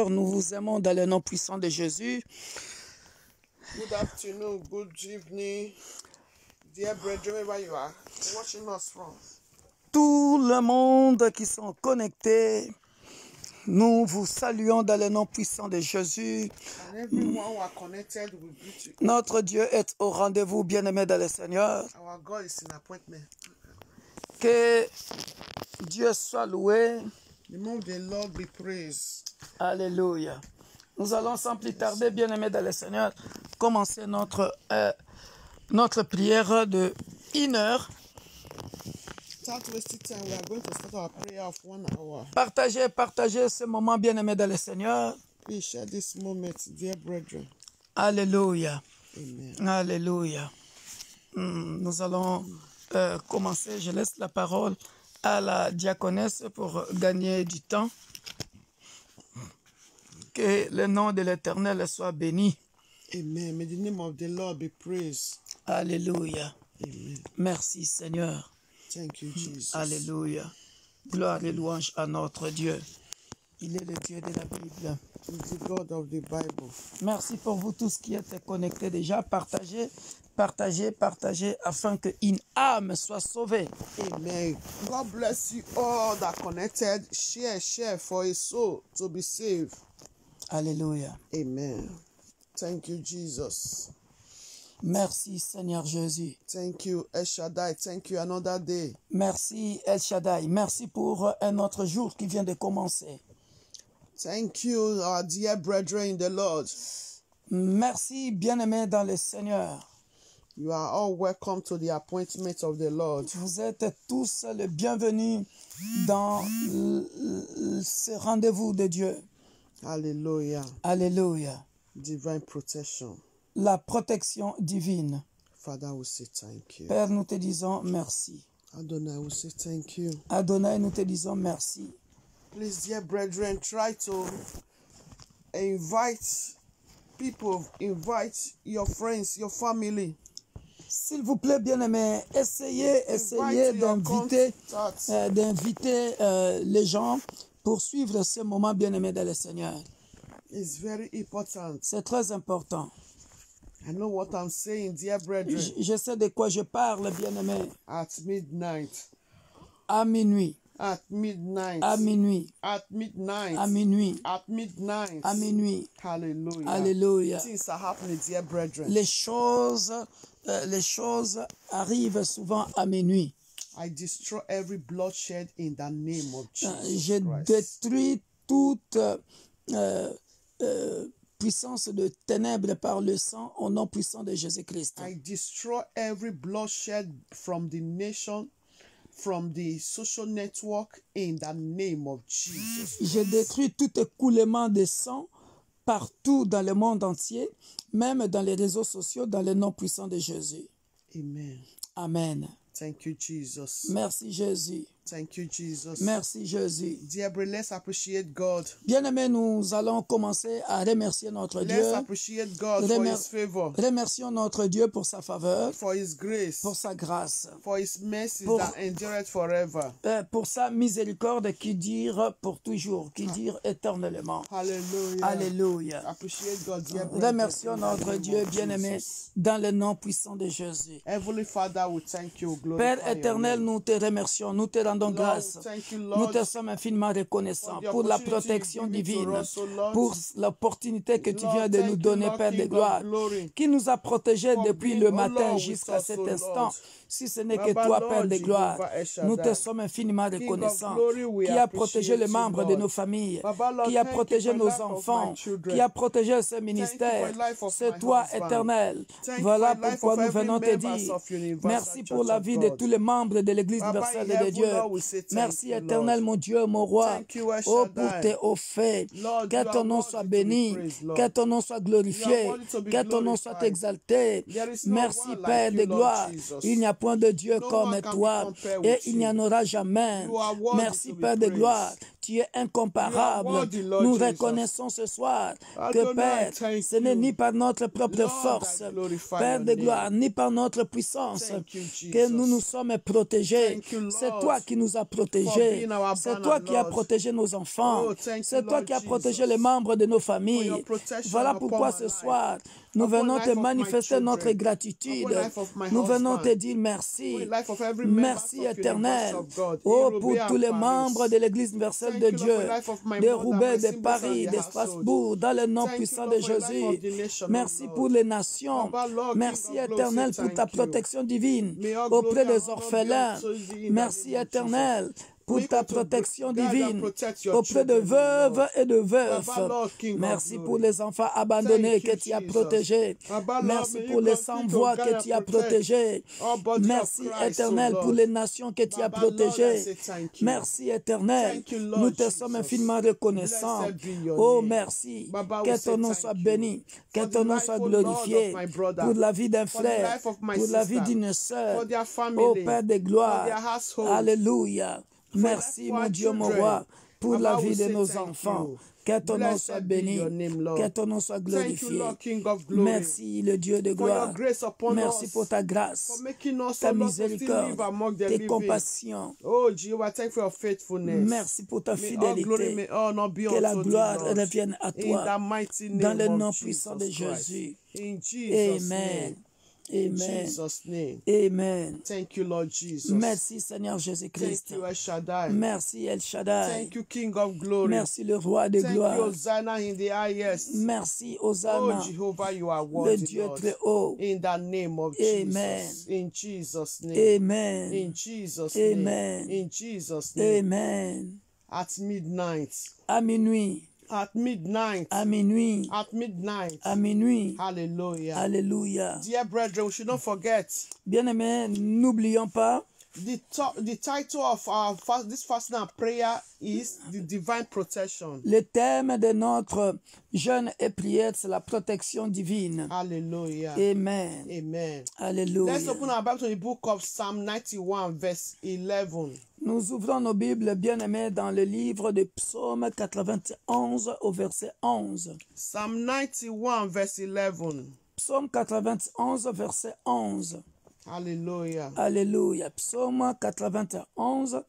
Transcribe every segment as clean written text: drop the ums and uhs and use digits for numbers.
Nous vous aimons dans le nom puissant de Jésus. Good afternoon, good evening, dear brethren, wherever you are watching us from. Tout le monde qui sont connectés, nous vous saluons dans le nom puissant de Jésus. And everyone who are connected will greet you. Notre Dieu est au rendez-vous, bien-aimé dans le Seigneur. Our God is in appointment. Que Dieu soit loué. The name of the Lord be praised. Alléluia. Nous allons sans plus tarder, bien-aimés dans le Seigneur, commencer notre prière de 1 heure. Without wasting time, we are going to start our prayer of 1 hour. Partagez ce moment, bien-aimés dans le Seigneur. Please share this moment, dear brethren. Alléluia. Amen. Alléluia. Nous allons commencer. Je laisse la parole à la diaconesse pour gagner du temps. Que le nom de l'Éternel soit béni. Amen. May the name of the Lord be praised. Alléluia. Amen. Merci Seigneur. Thank you, Jesus. Alléluia. Gloire et louange à notre Dieu. Il est le Dieu de la Bible. He's the God of the Bible. Merci pour vous tous qui êtes connectés déjà. Partagez afin qu'une âme soit sauvée. Amen. God bless you all that connected. Share for a soul to be saved. Alléluia. Amen. Thank you, Jesus. Merci Seigneur Jésus. Thank you, El Shaddai. Thank you, another day. Merci El Shaddai. Merci pour un autre jour qui vient de commencer. Thank you, our dear brethren in the Lord. Merci bien-aimés dans le Seigneur. You are all welcome to the appointment of the Lord. Vous êtes tous les bienvenus dans ce rendez-vous de Dieu. Hallelujah. Alléluia. Divine protection. La protection divine. Father, we say thank you. Père, nous te disons merci. Adonai, we say thank you. Adonai, nous te disons merci. Please, dear brethren, try to invite people, invite your friends, your family. S'il vous plaît, bien-aimés, essayez d'inviter les gens pour suivre ce moment, bien-aimé dans le Seigneur. It's very important. C'est très important. I know what I'm saying, dear brethren. Je sais de quoi je parle, bien-aimé. At midnight. À minuit. At midnight. À minuit. At midnight. À minuit. At midnight. À minuit. Hallelujah. Alléluia. Things are happening, dear brethren. Les choses arrivent souvent à minuit. I destroy every bloodshed in the name of Jesus Je Christ. détruis toute puissance de ténèbres par le sang au nom puissant de Jésus-Christ. I destroy every bloodshed from the nation, from the social network in the name of Jesus. Je détruis tout écoulement de sang partout dans le monde entier, même dans les réseaux sociaux, dans le nom puissant de Jésus. Amen. Amen. Thank you, Jesus. Merci Jésus. Thank you, Jesus. Merci Jésus. Dear brethren, let's appreciate God. Bien-aimés, nous allons commencer à remercier notre Dieu. Let's appreciate God for His favor, Remercions notre Dieu pour sa faveur, for His grace, pour sa grâce, for His mercies Pour- that endureth forever. pour sa miséricorde qui dure pour toujours, qui dure éternellement. Hallelujah. Alléluia. Appreciate God, dear brethren. Remercions notre Dieu bien-aimé dans le nom puissant de Jésus. Heavenly Father, we thank you, glorify Père your éternel, name. nous te remercions, nous te rendons Lord, grâce. we thank you, Nous Lord, te sommes infiniment reconnaissants pour la protection divine, pour l'opportunité que tu viens de nous donner, Père de gloire, qui nous a protégés depuis le matin jusqu'à cet instant. Si ce n'est que toi, Père de gloire, nous te sommes infiniment reconnaissants, qui a protégé les membres de nos familles, qui a protégé nos enfants, qui a protégé ce ministère. C'est toi, éternel. Voilà pourquoi nous venons te dire merci pour la vie de tous les membres de l'Église universelle de Dieu. Merci, éternel, mon Dieu, mon roi. Oh, pour tes hauts faits. Que ton nom soit béni. Que ton nom soit glorifié. Que ton nom soit exalté. Merci, Père de gloire. Il n'y a point de Dieu comme toi. Et il n'y en aura jamais. Merci, Père de gloire. Tu es incomparable. worthy, Lord Nous Jesus. reconnaissons ce soir que, Adonai, Père, thank ce n'est you. ni par notre propre Lord, force, I glorify Père your de name. gloire, ni par notre puissance, Thank you, que nous Jesus. nous sommes protégés. Thank you, C'est Lord, toi qui nous as for protégés. being our C'est banner, toi qui as Lord. protégé nos enfants. Oh, thank you, C'est toi Lord qui as protégé Jesus, les membres de nos for familles. your protection Voilà upon pourquoi my ce life, soir, nous upon venons life te of my manifester notre children, gratitude. upon life of my Nous venons te husband, dire merci. upon life of every member Merci of University éternel. of God, Oh, in pour Roubaix tous and les Paris. membres de l'Église universelle Thank de you, Lord, for Dieu, the life of my de mother, Roubaix, my de siblings and Paris, their de household. Strasbourg, dans le nom Thank you, puissant Lord, de for the life Jésus. of the nation, Merci oh pour Lord. les nations. Baba, Lord, King Merci of glory, éternel say pour ta thank you. protection divine May all auprès glory and des honor be orphelins. unto thee in the Merci name of éternel pour May ta God to protection guide and divine protect your auprès de children, oh veuves Lord. et de veufs. Baba, Lord, King of Merci glory. pour les enfants abandonnés Thank you, que tu as Jesus. protégés. Baba, Lord, Merci may pour you les continue to sans-voix guide que and tu as protect protégés. all body Merci of Christ, éternel oh pour Lord. les nations que tu as Baba, Lord, I protégées. say thank you. Merci éternel. Thank you, Lord Nous te Jesus. sommes infiniment reconnaissants. Blessed be your Oh, name. merci. Baba, we Que say ton nom thank soit you béni. Que for ton the nom life, soit oh Lord, glorifié. of my brother, Pour la vie d'un for the frère. life of my Pour la vie sister, d'une sœur. for their family, Oh, Père de for gloire. their household. Alléluia. For Merci, life for mon our Dieu, mon children. roi, pour Baba, la we vie de say nos thank enfants. you. Que ton nom Blessed soit be béni. your name, Lord. Que ton nom soit Thank you, glorifié. Lord, King of glory, Merci, le Dieu de for your gloire. grace upon Merci us, pour ta for grâce, making us, ta oh Lord, to still miséricorde, live among the tes living. compassions. Oh, Jehovah, thank you for your faithfulness. Merci pour ta May all glory, fidélité. may all honor be Que la unto thee, gloire Lord. revienne à In toi. the mighty Dans le name nom of puissant de Jesus Christ. Jésus. In Jesus' Amen. name. In Amen. Jesus' name. Amen. Thank you, Lord Jesus. Merci, Seigneur Thank Jésus-Christ. you, El Shaddai. Merci, El Shaddai. Thank you, King of glory. Merci, le roi de Thank you, gloire. Hosanna in the highest. Merci, Oh, Hosanna, Jehovah, you are le worthy, Dieu Lord. très haut. In the name of Amen. Jesus. In Jesus' name. Amen. In Jesus' name. Amen. In Jesus' name. Amen. At midnight. À minuit. At midnight. À minuit. At midnight. À minuit. Hallelujah. Alléluia. Dear brethren, we should not forget Bien-aimés, n'oublions pas, the title of our this fasting and prayer is the divine protection. le thème de notre jeûne et prière, c'est la protection divine. Hallelujah. Amen. Amen. Alléluia. Let's open our Bible to the book of Psalm 91, verse 11. Nous ouvrons nos Bibles, bien-aimés, dans le livre de Psaume 91 au verset 11. Psalm 91, verse 11. Psaume 91, verset 11. Hallelujah. Alléluia. Psaume 91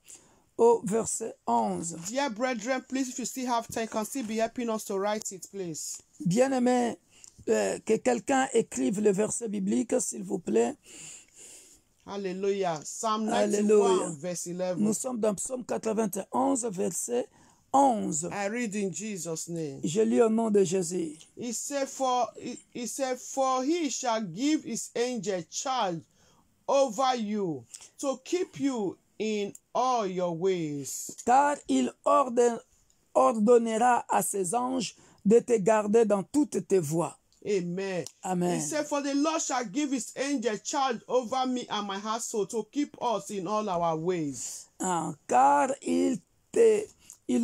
au verset 11. Dear brethren, please, if you still have time, can still be helping us to write it, please. Bien-aimés, que quelqu'un écrive le verset biblique, s'il vous plaît. Hallelujah. Psalm 91, Alléluia. verse 11. Nous sommes dans Psaume 91, verset 11. I read in Jesus' name. Je lis au nom de Jésus. He said, for he shall give his angel charge over you to keep you in all your ways. Car il ordonnera à ses anges de te garder dans toutes tes voies. Amen. Amen. He said, for the Lord shall give his angel charge over me and my household to keep us in all our ways. Car il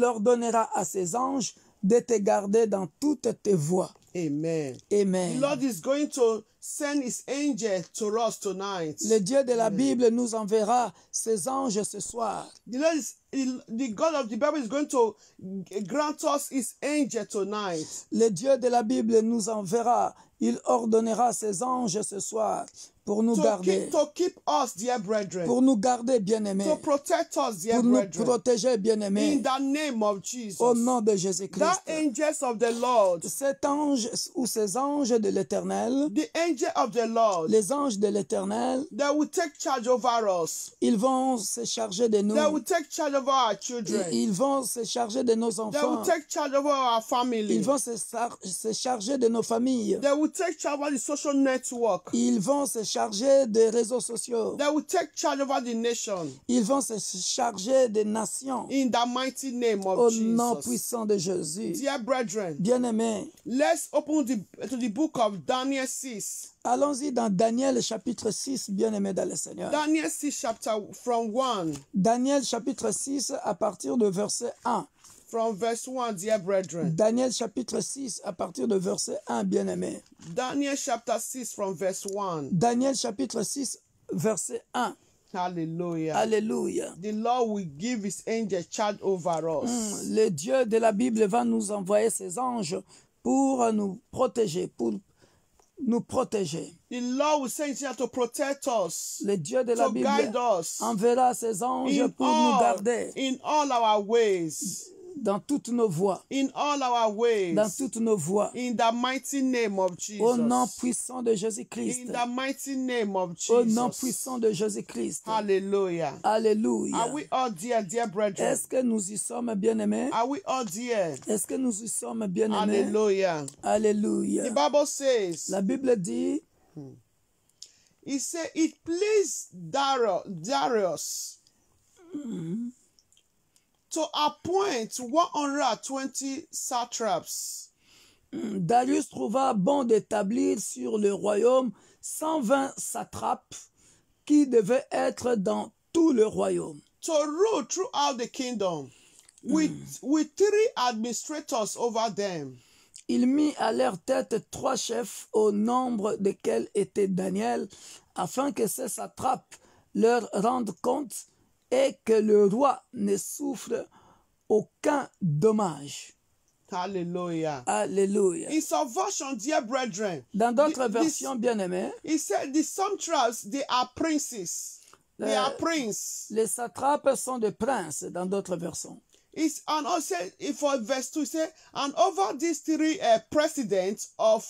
ordonnera à ses anges de te garder dans toutes tes voies. Amen. Amen. The Lord is going to send his angel to us tonight. Le Dieu de la Bible nous enverra ses anges ce soir. The God of the Bible is going to grant us his angel tonight. Le Dieu de la Bible nous enverra, il ordonnera ses anges ce soir pour nous garder. To keep us, dear brethren. Pour nous garder, bien-aimés. To protect us, dear pour brethren. nous protéger, bien-aimés. In the name of Jesus. Au nom de Jésus-Christ. The angels of the Lord. Cet ange ou ces anges de l'Éternel. The angel of the Lord. Les anges de l'Éternel. They will take charge over us. Ils vont se charger de nous. They will take charge over our children. Ils vont se charger de nos enfants. They will take charge over our family. Ils vont se charger de nos familles. They will take charge over the social network. Ils vont se charger des réseaux sociaux. They will take charge over the nation. Ils vont se charger des nations. In the mighty name of Au Jesus. nom puissant de Jésus. Dear brethren, bien-aimés, let's open to the book of Daniel 6. Allons-y dans Daniel chapitre 6, bien-aimés dans le Seigneur. Daniel 6 chapter from 1. Daniel chapitre 6 à partir de verset 1. From verse 1, dear brethren. Daniel chapitre 6 à partir de verset 1, bien-aimés. Daniel chapter 6 from verse 1. Daniel chapitre 6 verset 1. Hallelujah. Alléluia. The Lord will give his angel charge over us. Le Dieu de la Bible va nous envoyer ses anges pour nous protéger, The Lord will send his angel to protect us, Le Dieu de la to Bible guide us enverra ses anges pour nous garder in all our ways. dans toutes nos voies. In all our ways. Dans toutes nos voies. In the mighty name of Jesus. Au nom puissant de Jésus-Christ. In the mighty name of Jesus. Au nom puissant de Jésus-Christ. Hallelujah. Alléluia. Are we all there, dear brethren? Est-ce que nous y sommes bien-aimés? Are we all there? Est-ce que nous y sommes bien-aimés? Hallelujah. Alléluia. The Bible says, La Bible dit, it said, it pleased Darius to appoint 120 satraps. Darius trouva bon d'établir sur le royaume 120 satrapes qui devaient être dans tout le royaume. To rule throughout the kingdom with 3 administrators over them. Il mit à leur tête 3 chefs au nombre desquels était Daniel, afin que ces satrapes leur rendent compte et que le roi ne souffre aucun dommage. Hallelujah. Alléluia. In some version, dear brethren, Dans d'autres versions bien-aimées, he said the satraps, they are princes. They are princes. Les satrapes sont des princes dans d'autres versions. And also, for verse 2, it said, and over these 3 presidents, of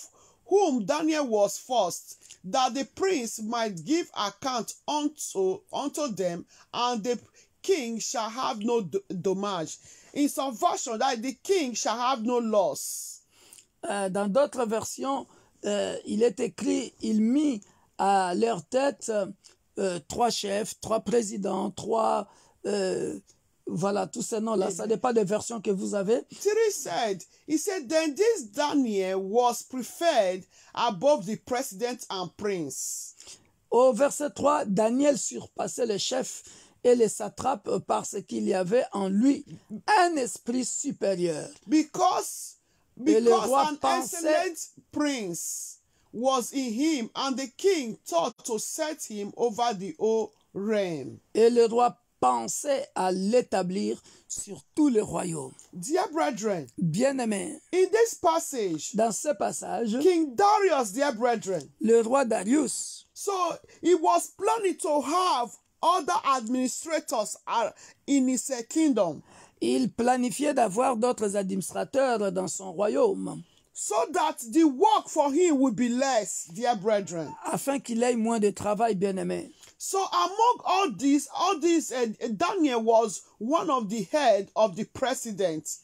whom Daniel was first, that the prince might give account unto them, and the king shall have no dommage. In some version, that the king shall have no loss. Dans d'autres versions, il est écrit, il mit à leur tête 3 chefs, 3 présidents, 3... voilà, tous ces noms-là, ça dépend des versions que vous avez. He said, then this Daniel was preferred above the president and prince. Au verset 3, Daniel surpassait les chefs et les satrapes parce qu'il y avait en lui un esprit supérieur. Because an excellent prince was in him, and the king thought to set him over the whole realm. Et le roi pensait à l'établir sur tout le royaume. Dear brethren, bien-aimés, in this passage, dans ce passage, King Darius, dear brethren, le roi Darius, so he was planning to have other administrators in his kingdom. Il planifiait d'avoir d'autres administrateurs dans son royaume. So that the work for him would be less, dear brethren. Afin qu'il ait moins de travail, bien-aimé. So among all these, Daniel was one of the head of the presidents.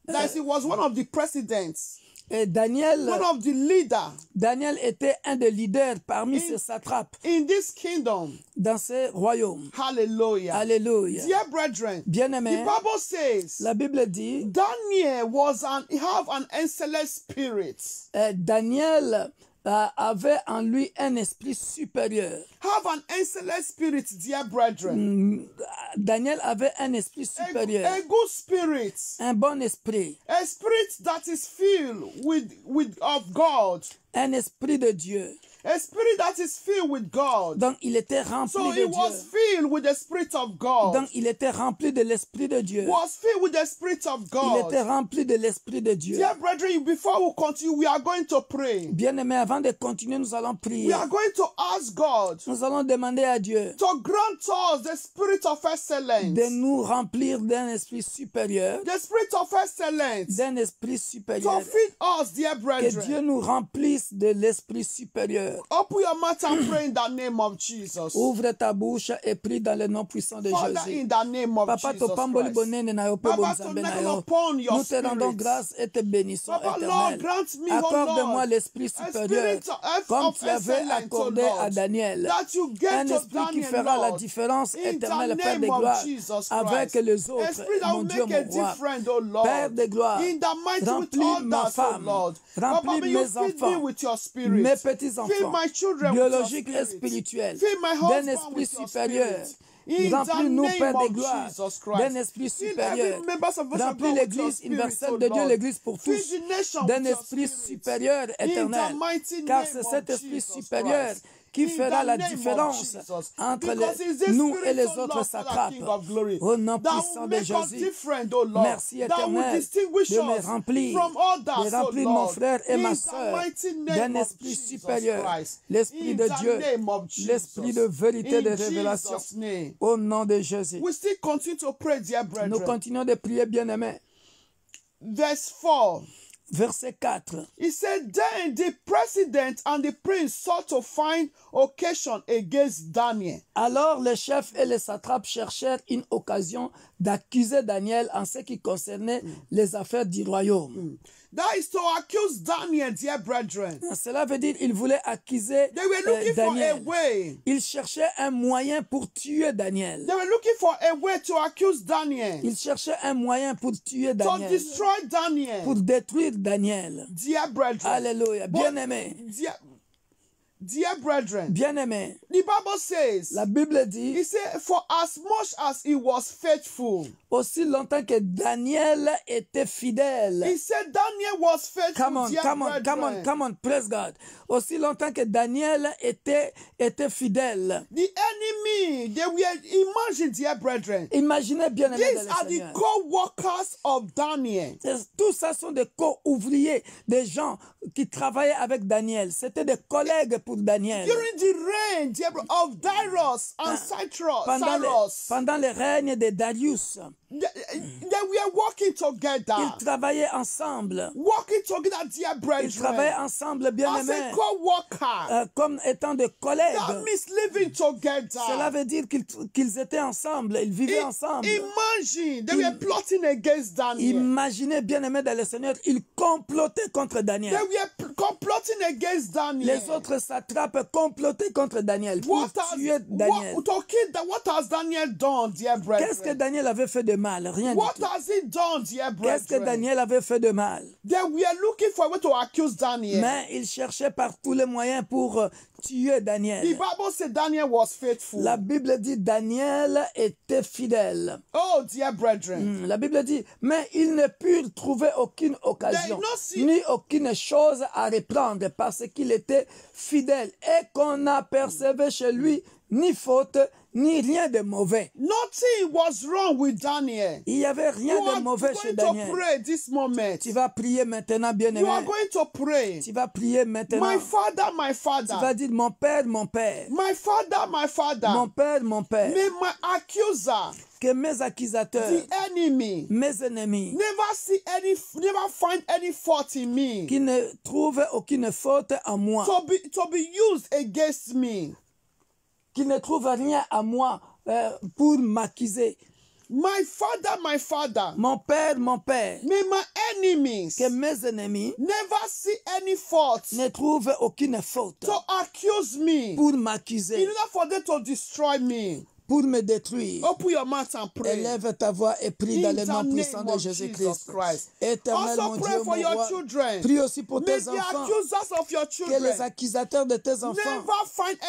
That he was one of the presidents. Et Daniel, one of the leaders. Daniel était un des leaders parmi ces satrapes. In this kingdom. Dans ces royaumes. Hallelujah. Alléluia. Dear brethren. Bien-aimés. The Bible says. La Bible dit. Daniel have an excellent spirit. Daniel avait en lui un esprit supérieur. Have an excellent spirit, dear brethren. Daniel avait un esprit supérieur. A good spirit. Un bon esprit. A spirit that is filled with of God. Un esprit de Dieu. A spirit that is filled with God. Donc il était rempli de Dieu. So he was filled with the Spirit of God. Donc il était rempli de l'esprit de Dieu. Was filled with the Spirit of God. Il était rempli de l'esprit de Dieu. Dear brethren, before we continue, we are going to pray. Bien-aimés, avant de continuer, nous allons prier. We are going to ask God. Nous allons demander à Dieu. To grant us the Spirit of excellence. De nous remplir d'un esprit supérieur. The Spirit of excellence. D'un esprit supérieur. To feed us, dear brethren. Que Dieu nous remplisse de l'esprit supérieur. Open your mouth and pray in the name of Jesus. Ouvre ta bouche et prie dans le nom puissant de Father, Jésus. in the name of Papa, Jesus to Christ. nous te rendons grâce et te bénissons, éternel. Accorde-moi l'esprit supérieur, comme tu avais accordé à Daniel. Un esprit qui fera la différence, éternel, Père de gloire, avec les autres, mon Dieu, mon roi. Père de gloire, remplis ma femme, remplis mes enfants, mes petits-enfants, biologiques et spirituels, d'un esprit supérieur. Remplis-nous, Père de gloire, d'un esprit supérieur. Remplis l'Église universelle de Dieu, l'Église pour tous, d'un esprit supérieur éternel. Car c'est cet esprit supérieur qui fera la différence entre nous et les autres satrapes. Au nom puissant de Jésus, merci éternel de me remplir, mon frère et ma sœur d'un esprit supérieur, l'esprit de Dieu, l'esprit de vérité, de révélation. Au nom de Jésus. Nous continuons de prier, bien-aimés. Verse 4. Verset 4. He said, then the president and the prince sought to find occasion against Daniel. Alors les chefs et les satrapes cherchèrent une occasion d'accuser Daniel en ce qui concernait les affaires du royaume. That is to accuse Daniel, dear brethren. Cela veut dire qu'ils voulaient accuser Daniel. Ils cherchaient un moyen pour tuer Daniel. They were looking for a way to accuse Daniel. Ils cherchaient un moyen pour tuer Daniel. To destroy Daniel. Pour détruire Daniel. Dear brethren. Alléluia. Bien-aimé. Dear brethren, bien-aimé, the Bible says, la Bible dit, he said, for as much as he was faithful, aussi longtemps que Daniel était fidèle. He said Daniel was faithful. Come on, praise God. Aussi longtemps que Daniel était fidèle. The enemy, they were, imagine, dear brethren. Imaginez bien aimé These are the co-workers of Daniel. Tout ça sont des co-ouvriers, des gens qui travaillaient avec Daniel. C'était des collègues pour Daniel. During the reign of Darius and Cyrus. Pendant le règne de Darius. They were working together. Ils travaillaient ensemble. Working together, dear brethren. Ils travaillaient ensemble, bien-aimés. As a co-worker. Comme étant des collègues. That means living together. Cela veut dire qu'ils étaient ensemble, ils vivaient ensemble. Imagine, they were plotting against Daniel. Imaginez, bien-aimés dans le Seigneur, ils complotaient contre Daniel. They were plotting against Daniel. Les autres satrapes complotaient contre Daniel pour tuer Daniel. What has Daniel done, dear brethren? Qu'est-ce que Daniel avait fait de mal? Rien du tout. What has he done, dear brethren? Qu'est-ce que Daniel avait fait de mal? They were looking for a way to accuse Daniel. Mais ils cherchaient par tous les moyens pour tuer Daniel. The Bible said Daniel was faithful. La Bible dit Daniel était fidèle. Oh, dear brethren. La Bible dit, mais ils ne purent trouver aucune occasion, ni aucune chose à reprendre parce qu'il était fidèle et qu'on n'apercevait chez lui ni faute, ni rien de mauvais. Nothing was wrong with Daniel. Il n'y avait rien de mauvais chez Daniel. To pray this moment. Tu vas prier maintenant, bien-aimé. You are going to pray. Tu vas prier maintenant. My father, my father. Tu vas dire, mon père, mon père. My father, my father. Mon père, mon père. May my accuser. Que mes accusateurs, the enemy, mes ennemis, never find any fault in me. Qui ne trouvent aucune faute en moi. To be used against me. Qui ne trouve rien à moi pour m'accuser. My father. Mon père, mon père. May my enemies. Que mes ennemis. Never see any fault. Ne trouvent aucune faute. To accuse me. Pour m'accuser. In order for them to destroy me. Pour me détruire. Open your mouth and pray. Élève ta voix et prie dans le nom puissant de Jésus-Christ. Éternel mon Dieu, mon roi, prie aussi pour tes enfants. Que les accusateurs de tes enfants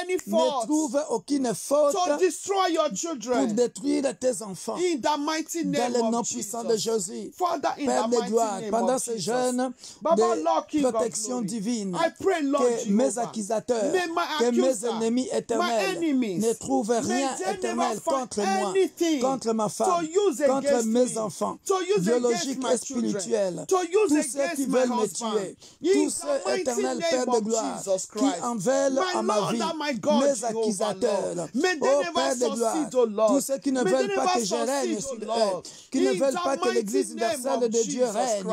ne trouvent aucune faute pour détruire tes enfants. Dans le nom puissant de Jésus. Père de gloire, pendant ce jeûne de protection divine, que mes accusateurs, que mes ennemis éternels ne trouvent rien éternel contre moi, contre ma femme, contre mes enfants, biologiques et spirituels, tous ceux qui veulent me tuer, tous ceux, éternel Père de gloire, qui en veulent à ma vie, mes accusateurs, ô Père de gloire, tous ceux qui ne veulent pas que je règne sur eux, qui ne veulent pas que l'Église universelle de Dieu règne,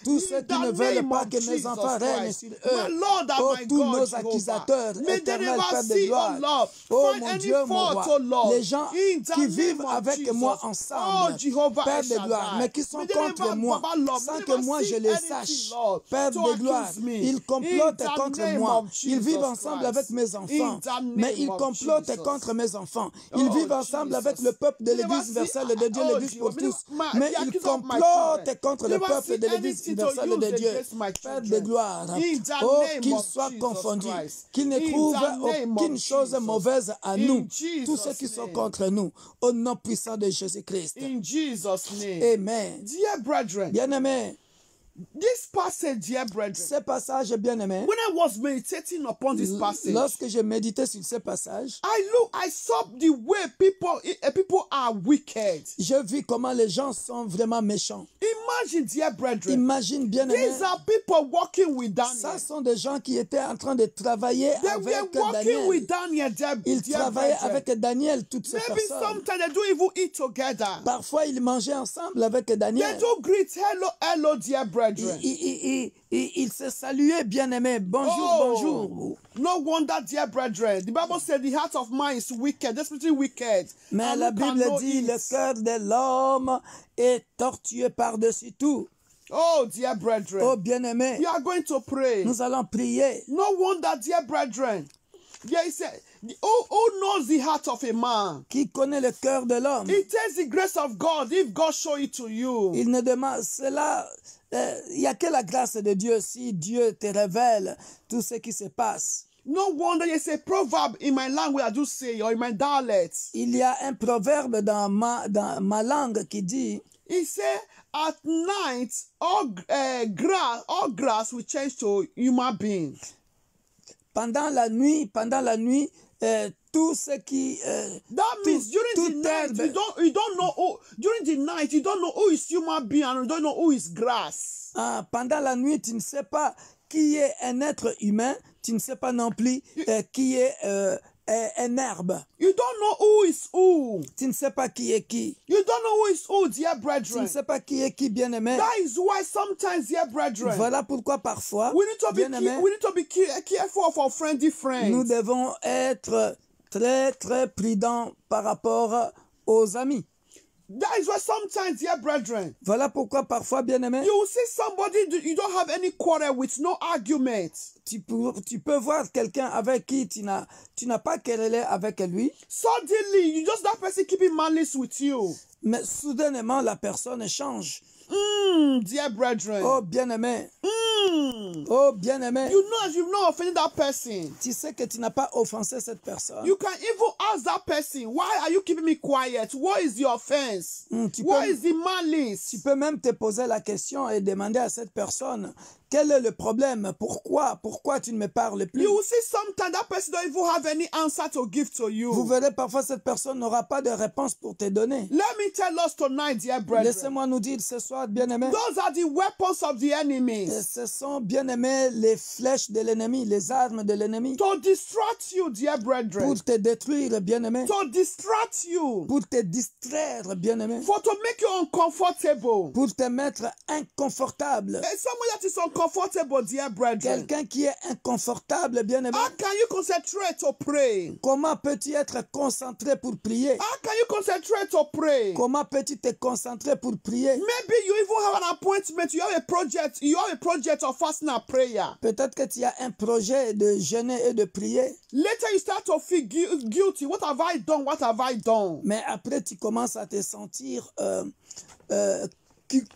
tous ceux qui ne veulent pas que mes enfants règnent sur eux, oh, tous nos accusateurs, éternel Père de gloire, oh mon Dieu, mon roi, les gens qui vivent avec moi ensemble, Père de gloire, mais qui sont contre moi, sans que moi je les sache, Père de gloire, ils complotent contre moi, ils vivent ensemble avec mes enfants, mais ils complotent contre mes enfants, ils vivent ensemble avec le peuple de l'Église universelle de Dieu, l'Église pour tous, mais ils complotent contre le peuple de l'Église universelle de Dieu, Père de gloire, oh, qu'ils soient confondus, qu'ils ne trouvent aucune chose mauvaise à nous, tous ceux qui sont contre nous, au nom puissant de Jésus-Christ. In Jesus' name. Amen. Dear brethren, bien-aimés, This passage, dear brethren, Ce passage, bien-aimé, when I was meditating upon this passage, lorsque je méditais sur ce passage, I saw the way people are wicked. je vis comment les gens sont vraiment méchants. Imagine, dear brethren, Imagine, bien-aimé, these are people working with ça Daniel. sont des gens qui étaient en train de travailler They avec were working Daniel. with Daniel, Ils dear travaillaient brethren. avec Daniel, toutes ces Maybe personnes. sometimes they don't even eat together. Parfois, ils mangeaient ensemble avec They Daniel. don't greet hello, dear brethren. Ils se saluaient, bien-aimés. Bonjour, Oh. bonjour. No wonder, dear brethren. The Bible said the heart of man is wicked, desperately wicked. Mais And la who can Bible know dit, it? le cœur de l'homme est tortueux par-dessus tout. Oh, dear brethren. Oh, bien-aimés, We are going to pray. nous allons prier. No wonder, dear brethren. There is who knows the heart of a man? Qui connaît le cœur de l'homme? It takes the grace of God if God show it to you. Il ne demande cela. Il n'y a que la grâce de Dieu si Dieu te révèle tout ce qui se passe. No wonder there's a proverb in my language I do say, or in my dialect. Il y a un proverbe dans ma langue qui dit, He said, at night, all grass will change to human being. pendant la nuit, tout ce qui That means during tout the night, herbe. you don't know who, during the night, you don't know who is human being and you don't know who is grass. Pendant la nuit, tu ne sais pas qui est un être humain, tu ne sais pas non plus qui est un herbe. You don't know who is who. Tu ne sais pas qui est qui. You don't know who is who, dear Tu ne brethren. sais pas qui est qui, bien-aimé. That is why sometimes, dear brethren, Voilà pourquoi parfois, we need to be, bien-aimé, we need to be careful of our friendly friends. nous devons être très, très prudents par rapport aux amis. That is why sometimes, dear brethren, Voilà pourquoi parfois, bien-aimé, you will see somebody you don't have any quarrel with, no argument. tu peux voir quelqu'un avec qui tu n'as pas querellé avec lui, Suddenly, you just that person keeping malice with you. mais soudainement, la personne change. Dear brethren. Oh, bien-aimé. Oh, bien-aimé. You know as you've not offended that person. Tu sais que tu n'as pas offensé cette personne. You can even ask that person, why are you keeping me quiet? What is your offense? What is the malice? Tu peux même te poser la question et demander à cette personne, quel est le problème? Pourquoi tu ne me parles plus? You will see sometimes that person don't even have any answer to give to you. Vous verrez parfois cette personne n'aura pas de réponse pour te donner. Let me tell us tonight, dear brethren. Laissez-moi nous dire ce soir, bien-aimé, Those are the weapons of the enemy. ce sont, bien-aimés, les flèches de l'ennemi, les armes de l'ennemi, To distract you, dear brethren. pour te détruire, bien-aimé, To distract you. pour te distraire, bien-aimé, For to make you uncomfortable. pour te mettre inconfortable. And someone that is uncomfortable, dear brethren. Quelqu'un qui est inconfortable, bien-aimé, How can you concentrate to pray? comment peux-tu être concentré pour prier? How can you concentrate to pray? Comment peux-tu te concentrer pour prier? Maybe you even have an appointment. You have a project of fasting and prayer. Peut-être que tu as un projet de jeûner et de prier, Later you start to feel guilty. What have I done? What have I done? mais après tu commences à te sentir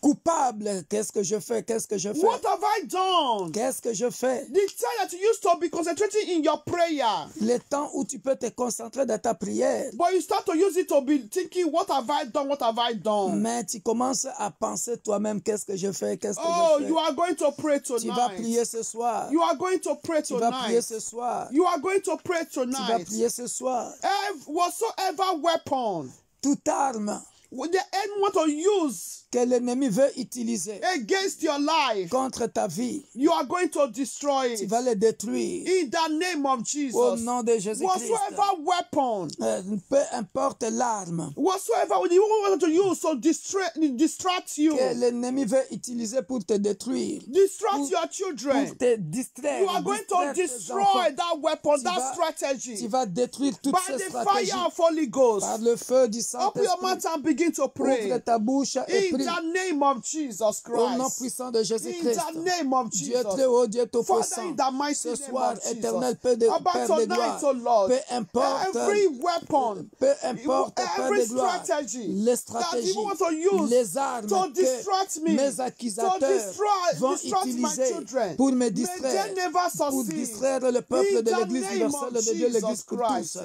coupable. Qu'est-ce que je fais? Qu'est-ce que je fais? What have I done? Qu'est-ce que je fais? The time that you used to be concentrating in your prayer, Le temps où tu peux te concentrer dans ta prière, but you start to use it to be thinking, what have I done? What have I done? mais tu commences à penser toi-même, qu'est-ce que je fais? Qu'est-ce que Oh, je fais? you are going to pray Tu vas tonight. prier ce soir. You are going to pray Tu vas prier tonight. ce soir. You are going to pray Tu vas tonight. prier ce soir. Whatsoever weapon Toute arme the enemy want to use que l'ennemi veut utiliser against your life, contre ta vie, you are going to destroy tu it. vas le détruire. In the name of Au Jesus. nom de Jésus-Christ. Whatsoever weapon, Peu importe l'arme whatsoever you want to use to distract you, que l'ennemi veut utiliser pour te détruire, distract your children, pour te distraire, you are going to distraire tes destroy enfants. that weapon, that Tu strategy vas détruire toutes by ces the stratégies fire of Holy Ghost. par le feu du Open your mouth Saint-Esprit. and begin to pray. Ouvre ta bouche et In prie the name of Jesus au nom Christ. puissant de In Jésus-Christ. the name of Dieu Jesus. très haut, Dieu Father, tout-puissant, in the mighty ce name soir, of Jesus. éternel Père de About gloire, tonight, oh Lord, peu importe, every weapon, Père de gloire, strategy les that stratégies, you want to use les armes to distract que me, mes to accusateurs vont distract my utiliser children, pour me may distraire, they never pour succeed. distraire le peuple In de the l'Église name universelle of de Dieu, l'Église Jesus pour tous. Christ.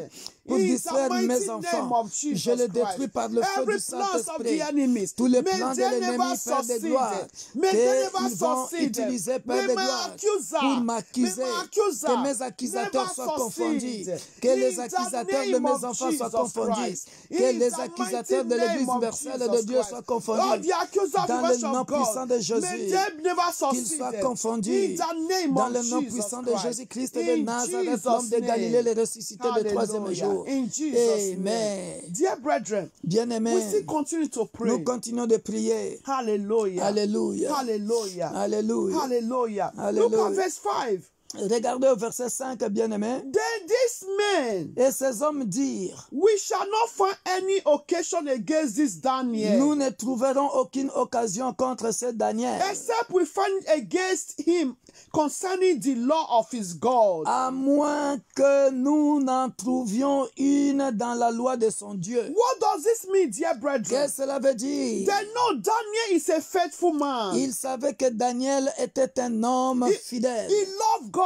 pour In the distraire mes mighty name enfants. of Jesus Je les Christ. détruis par le feu Every du plans of the Saint-Esprit. enemies, Tous les may plans de they l'ennemi, never Père de succeed. gloire, May they never qu'ils vont succeed. utiliser, Père May de my gloire, accuser, pour may m'accuser, my accuser que mes accusateurs never soient confondus, succeed. que In les the accusateurs de name mes of enfants soient Jesus confondus, Christ. que In les the accusateurs mighty de l'Église name of universelle de Jesus Dieu Christ. soient All confondus. the accusers of Dans the le church nom of puissant God, de may Jésus, they never qu'ils soient succeed. confondus. In the name Dans of le nom Jesus puissant de Christ. Jésus-Christ de In Nazareth, l'homme Jesus' de Galilée, name. le ressuscité le troisième Hallelujah. jour. In Jesus' name. Amen. Dear brethren, we Bien-aimés, still continue to nous pray. continuons de prier. Hallelujah. Alléluia. Hallelujah. Alléluia. Hallelujah. Hallelujah. Look at verse 5. Regardez au verset 5, bien-aimés. Then these men, Et ces hommes dirent, we shall not find any occasion against this Daniel, nous ne trouverons aucune occasion contre ce Daniel, except we find against him concerning the law of his God. à moins que nous n'en trouvions une dans la loi de son Dieu. What does this mean, dear brethren? Qu'est-ce que cela veut dire? They know Daniel is a faithful man. Il savait que Daniel était un homme fidèle. He loved God.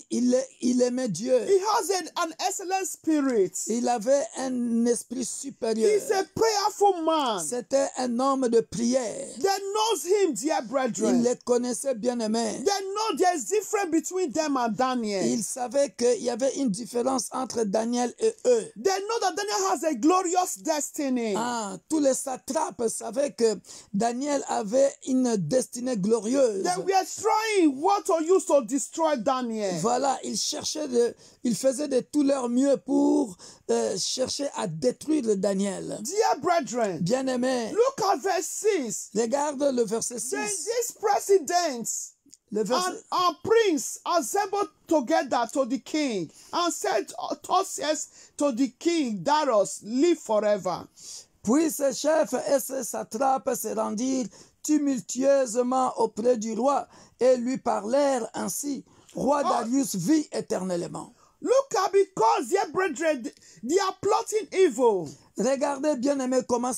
Il aimait Dieu. He has an excellent spirit. Il avait un esprit supérieur. He's a prayerful man. C'était un homme de prière. They knows him, dear Il brethren. les connaissait bien aimés. They know there's difference between them and Daniel. Il savait qu'il y avait une différence entre Daniel et eux. They know that Daniel has a glorious destiny. Tous les satrapes savaient que Daniel avait une destinée glorieuse. They were trying what to use to destroy Daniel. Voilà, ils faisaient de tout leur mieux pour chercher à détruire Daniel. Dear brethren, Bien-aimés, look at verse 6. regarde le verset Then 6. these presidents Le verset, and prince assembled together to the king and said, thus says to the king, Darius, live forever. Puis ces chefs et ces satrapes se rendirent tumultueusement auprès du roi et lui parlèrent ainsi. Roi Darius vit éternellement. Look at, because, dear brethren, they are plotting evil. Regardez bien aimé comment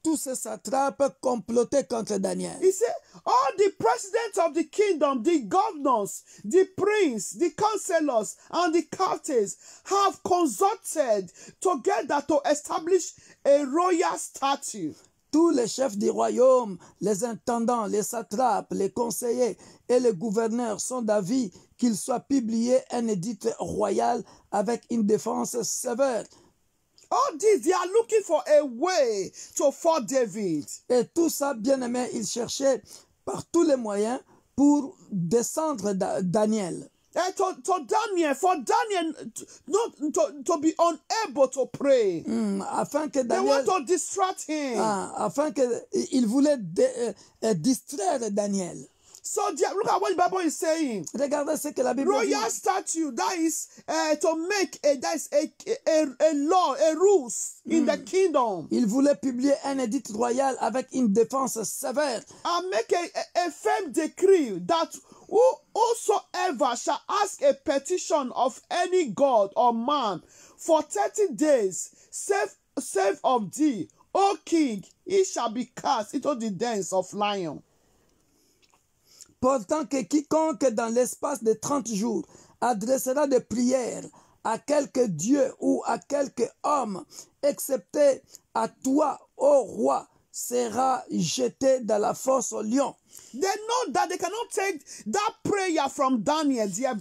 tous ces satrapes complotaient contre Daniel. He said, all the presidents of the kingdom, the governors, the prince, the counselors, and the captains have consulted together to establish a royal statue. Tous les chefs du royaume, les intendants, les satrapes, les conseillers et les gouverneurs sont d'avis qu'il soit publié un édit royal avec une défense sévère. All this, they are looking for a way to fall David. Et tout ça, bien aimé, ils cherchaient par tous les moyens pour descendre Daniel. For Daniel to be unable to pray. Afin que They Daniel, want to distract him. afin que il voulait distraire Daniel. So look at what the Bible is saying. Regardez ce que la Bible dit. Royal statute, that is to make a law, a rules in the kingdom. Il voulait publier un édit royal avec une défense sévère. And make a firm decree that whosoever shall ask a petition of any god or man for 30 days, save of thee, O king, he shall be cast into the dens of lions. Pourtant que quiconque dans l'espace de 30 jours adressera des prières à quelque dieu ou à quelque homme, excepté à toi, ô roi, sera jeté dans la fosse au lion. They know that they cannot take that prayer from Daniel, dear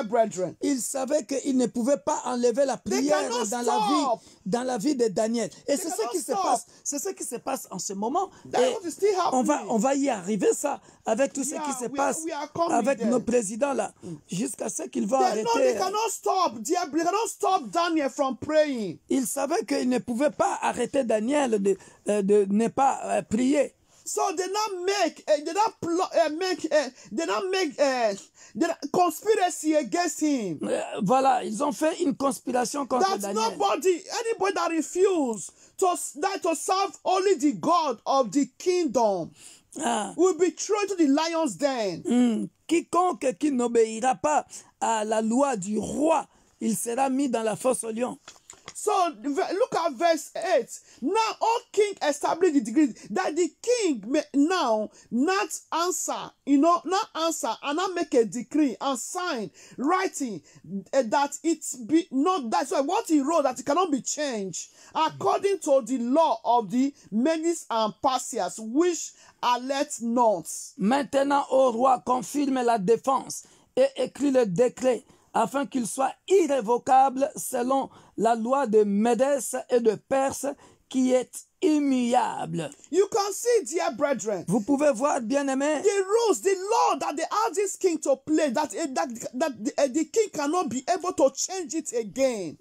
brethren. Ils savaient qu'ils ne pouvaient pas enlever la prière dans la vie de Daniel. Et c'est ce qui se passe. C'est ce qui se passe en ce moment. Et on va y arriver ça avec tout ce qui se passe avec nos présidents là, jusqu'à ce qu'ils vont arrêter. They cannot stop Daniel from praying. Ils savaient qu'ils ne pouvaient pas arrêter Daniel de ne pas prier. So they not make conspiracy against him. Voilà, ils ont fait une conspiration contre Daniel. Anybody that refuse to serve only the God of the kingdom will be thrown to the lion's den. Quiconque qui n'obéira pas à la loi du roi, il sera mis dans la fosse au lion. So look at verse 8. Now all king establish the decree that the king may now not answer, not answer and not make a decree and sign writing that it be not. That's why what he wrote that it cannot be changed according to the law of the Medes and Persians, which are let not. Maintenant, ô roi, confirme la défense et écrit le décret afin qu'il soit irrévocable selon la loi de Médès et de Perse qui est immuable. You can see, dear brethren, Vous pouvez voir, bien-aimés, the rules, the law that they ask this king to play, that the king cannot be able to change it again.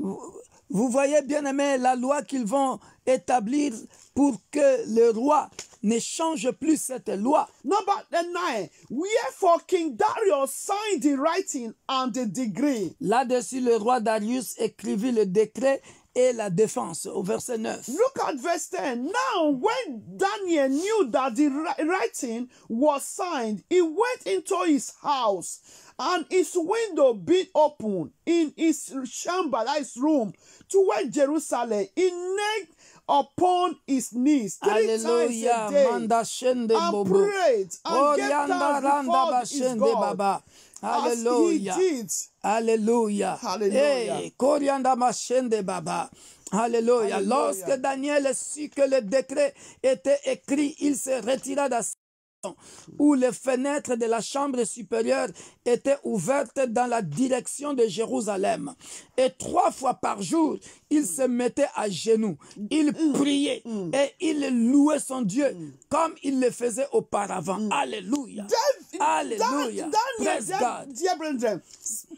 vous voyez, bien-aimés, la loi qu'ils vont établir pour que le roi ne change plus cette loi. Number 9, wherefore King Darius signed the writing and the decree. Là-dessus, le roi Darius écrivit le décret et la défense, au verset 9. Look at verse 10. Now, when Daniel knew that the writing was signed, he went into his house, and his window being open in his chamber, that is room, toward Jerusalem. He knelt upon his knees 3 times a day and prayed and gave thanks before his God. Hallelujah. As he did. Alléluia. Hallelujah. Hey, Korianda Machende Baba. Alléluia. Hallelujah. Lorsque Daniel sut que le décret était écrit, il se retira dans où les fenêtres de la chambre supérieure étaient ouvertes dans la direction de Jérusalem. Et 3 fois par jour, il se mettait à genoux, il priait et il louait son Dieu comme il le faisait auparavant. Alléluia. Alléluia. Praise God. Dear brethren,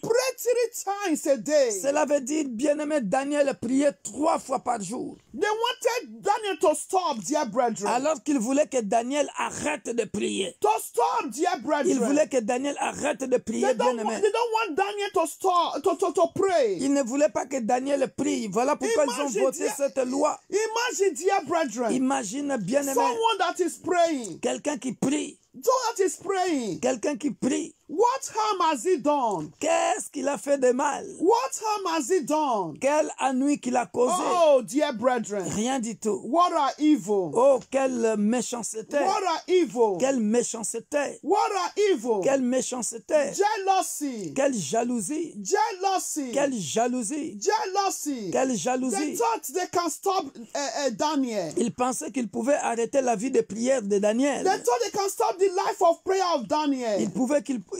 pray 3 times a day. Cela veut dire, bien-aimé, Daniel priait 3 fois par jour. They wanted Daniel to stop, dear brethren. Alors qu'il voulait que Daniel arrête de prier. To stop, dear brethren. Il voulait que Daniel arrête de prier, bien-aimé. They don't want Daniel to stop, to pray. Ils ne voulaient pas que Daniel prie. Voilà pourquoi ils ont voté cette loi. Imagine, dear brethren. Imagine, bien-aimé, Someone that is praying. quelqu'un qui prie. Someone that is praying. Quelqu'un qui prie. What harm has he done? Qu'est-ce qu'il a fait de mal? What harm has he done? Quel ennui qu'il a causé? Oh, dear brethren. Rien du tout. What are evil? Oh, quelle méchanceté. What are evil? Quelle méchanceté. What are evil? Quelle méchanceté. Jealousy. Quelle jalousie. Jealousy. Quelle jalousie. Jealousy. Quelle They jalousie. thought they can stop Daniel. Ils pensaient qu'ils pouvaient arrêter la vie de prière de Daniel. They thought they can stop the life of prayer of Daniel.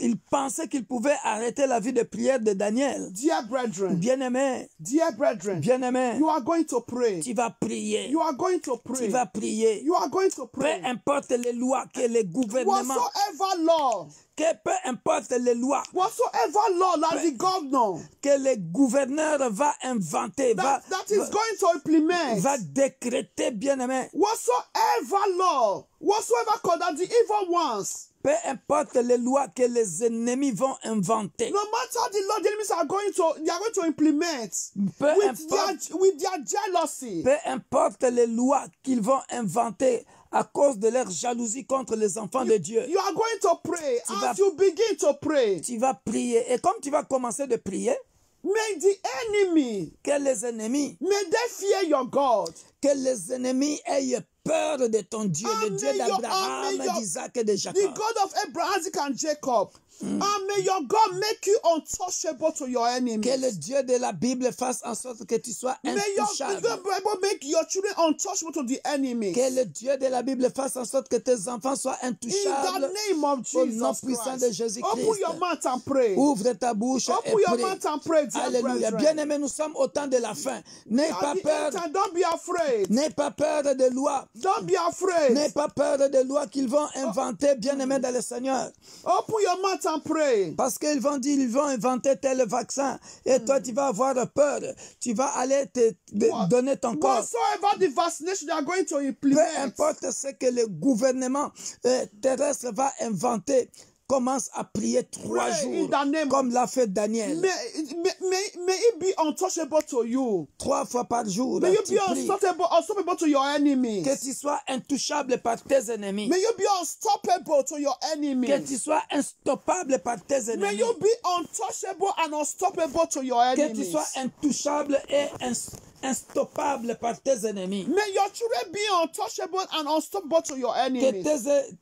Ils pensaient qu'ils pouvaient arrêter la vie de prière de Daniel. Dear brethren, Bien-aimé, dear brethren, bien-aimé, you are going to pray. tu vas prier. You are going to Tu pray. vas prier. You are going to Peu pray. importe les lois que les gouvernements, Whatsoever law, peu importe les lois whatsoever law that the governor que les gouverneurs va inventer, that is going to implement, va décréter, bien-aimé. whatsoever law, whatsoever code that the evil ones, Peu importe les lois que les ennemis vont inventer. no matter the law the enemies are going to implement Peu with their jealousy. Peu importe les lois qu'ils vont inventer à cause de leur jalousie contre les enfants de Dieu. You are going to pray. As you begin to pray, Tu vas prier. Et comme tu vas commencer de prier, may the enemy, que les ennemis, may they fear your God. que les ennemis aient peur de ton Dieu, le Dieu d'Abraham, d'Isaac et de The Jacob. God of Abraham, Isaac, and Jacob. And may your God make you untouchable to your enemies. Que le Dieu de la Bible fasse en sorte que tu sois May your intouchable. Bible make your children untouchable to the enemies. Que le Dieu de la Bible fasse en sorte que tes enfants soient In intouchables. the name of Au nom Jesus puissant de Christ. Jésus-Christ. Open your mouth and pray. Ouvre ta bouche et Open your prie. mouth and pray, dear Alléluia. brethren. Bien-aimés, nous sommes au temps de la fin. N'aie pas peur. Don't be afraid. N'aie pas peur des lois. Don't be afraid. N'aie pas peur des lois qu'ils vont inventer, bien-aimés dans le Seigneur. Open your mouth and pray. Parce qu'ils vont dire, ils vont inventer tel vaccin. Et toi, tu vas avoir peur. Tu vas aller te donner ton corps. Whatsoever the vaccination they are going to Peu implement. importe ce que le gouvernement terrestre va inventer, commence à prier 3 jours, comme l'a fait Daniel. May it be untouchable to you. 3 fois par jour, May you tu be pries. unstoppable to your enemies. Que tu sois intouchable par tes ennemis. May you be unstoppable to your enemies. Que tu sois instoppable par tes May ennemis. you be untouchable and unstoppable to your Que tu enemies. sois intouchable et instoppable par tes ennemis. May your children be untouchable and unstoppable to your enemies.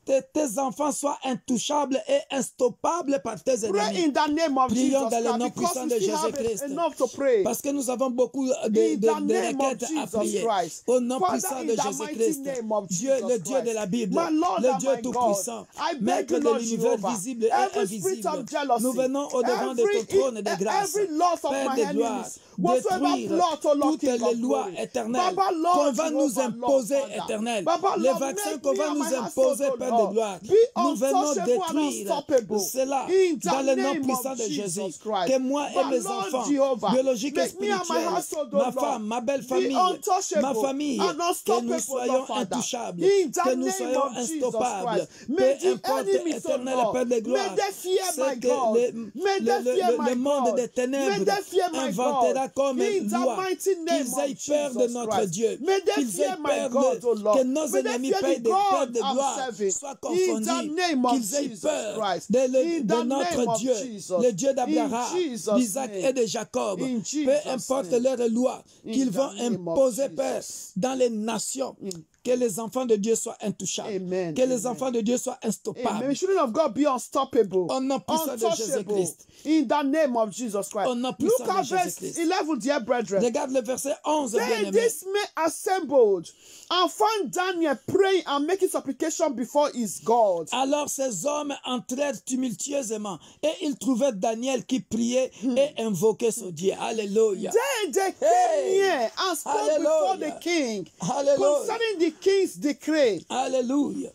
Que tes enfants soient intouchables et instoppables par tes Pray ennemis. in the name of Prions Jesus dans le nom Christ, because puissant we de still have Jésus-Christ. enough to pray. Parce que nous avons beaucoup In de the name of requêtes à Jesus prier. Christ. Au nom Father, puissant in de the mighty Jésus-Christ. name of Dieu, Jesus le Dieu de la Christ. Bible. My Lord Le and Dieu my tout-puissant. God, I beg Maître you, de Lord l'univers Jehovah, visible et every spirit invisible. of jealousy, Nous venons au-devant de ton trône de grâce. every loss of Père my de gloire, enemies, whatsoever détruire plot, O Lord, toutes King les of lois glory. éternelles Baba, Lord, qu'on va nous Jehovah, imposer, Lord, Father. éternel. Baba, Les Lord, vaccins make qu'on me va and nous my imposer, household, Père Lord, de gloire. be Nous venons untouchable and détruire unstoppable. cela In dans the le nom name puissant of de Jésus. Jesus Christ. Que moi et But mes Lord enfants, Jehovah, biologiques et make me and my spirituels, household, O ma Lord, femme, ma belle be famille, untouchable ma famille, and que nous unstoppable, soyons Lord, Father. intouchables, In the que nous name soyons of Jesus instoppables. Christ. Peu May the importe, enemies, O éternel Lord, Père de may gloire, they fear my ce God. que May they fear my le monde God. des May ténèbres they fear my inventera God. comme In the loi mighty name qu'ils of aient peur de Jesus notre Christ. Dieu, May they qu'ils aient fear my peur God, O que Lord. nos May they ennemis fear payent the des pères God de I'm gloire serving. soient In the confondus, name of qu'ils aient Jesus peur Christ. de In de the notre name of Dieu, Jesus. le Dieu In d'Abraham, Jesus' d'Isaac name. et de Jacob. In Peu Jesus' importe name. leur loi qu'ils the vont name of imposer, Jesus. Père, dans les nations, que les enfants de Dieu soient intouchables, Amen. que les Amen. enfants de Dieu soient Amen. instoppables. May children of God be unstoppable, Au nom puissant de untouchable. Jésus-Christ. In the name of Jesus Christ. Au nom Look puissant at de verse Jésus-Christ. 11, dear brethren. Regarde le verset 11, Then bien-aimé. this man assembled and found Daniel praying and making supplication before his God. Alors ces hommes entrèrent tumultueusement et ils trouvaient Daniel qui priait et invoquait son Dieu. Alléluia. Then they came Hey! near and spoke before the Hallelujah. king Hallelujah. concerning the king's decree. Alléluia.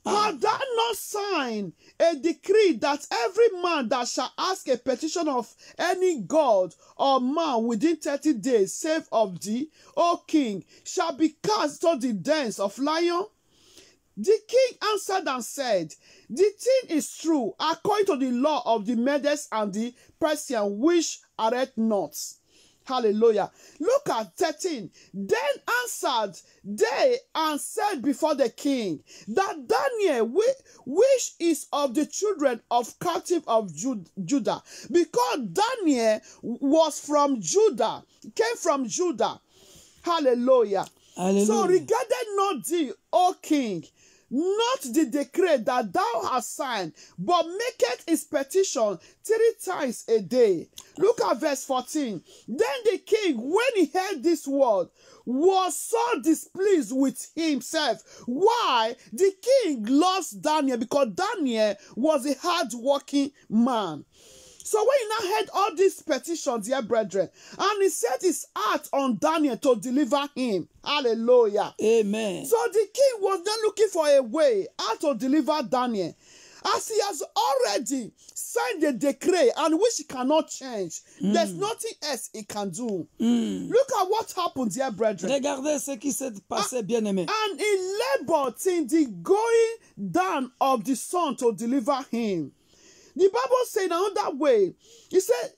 Had thou not signed a decree that every man that shall ask a petition of any god or man within 30 days, save of thee, O king, shall be cast to the dens of lion? The king answered and said, the thing is true, according to the law of the Medes and the Persians, which arrest not. Hallelujah. Look at 13. Then answered they and said before the king that Daniel, which is of the children of captive of Judah, because Daniel was from Judah, came from Judah. Hallelujah. Hallelujah. So regarded not thee, O king, not the decree that thou hast signed, but maketh his petition 3 times a day. Look at verse 14. Then the king, when he heard this word, was so displeased with himself. Why? The king loves Daniel because Daniel was a hard-working man. So when he now heard all these petitions, dear brethren, and he set his heart on Daniel to deliver him. Hallelujah. Amen. So the king was not looking for a way how to deliver Daniel. As he has already signed the decree and which he cannot change, there's nothing else he can do. Look at what happened, dear brethren. Regardez ce qui s'est passé, bien-aimé. And he labored till the going down of the sun to deliver him. The Bible said another way. He said,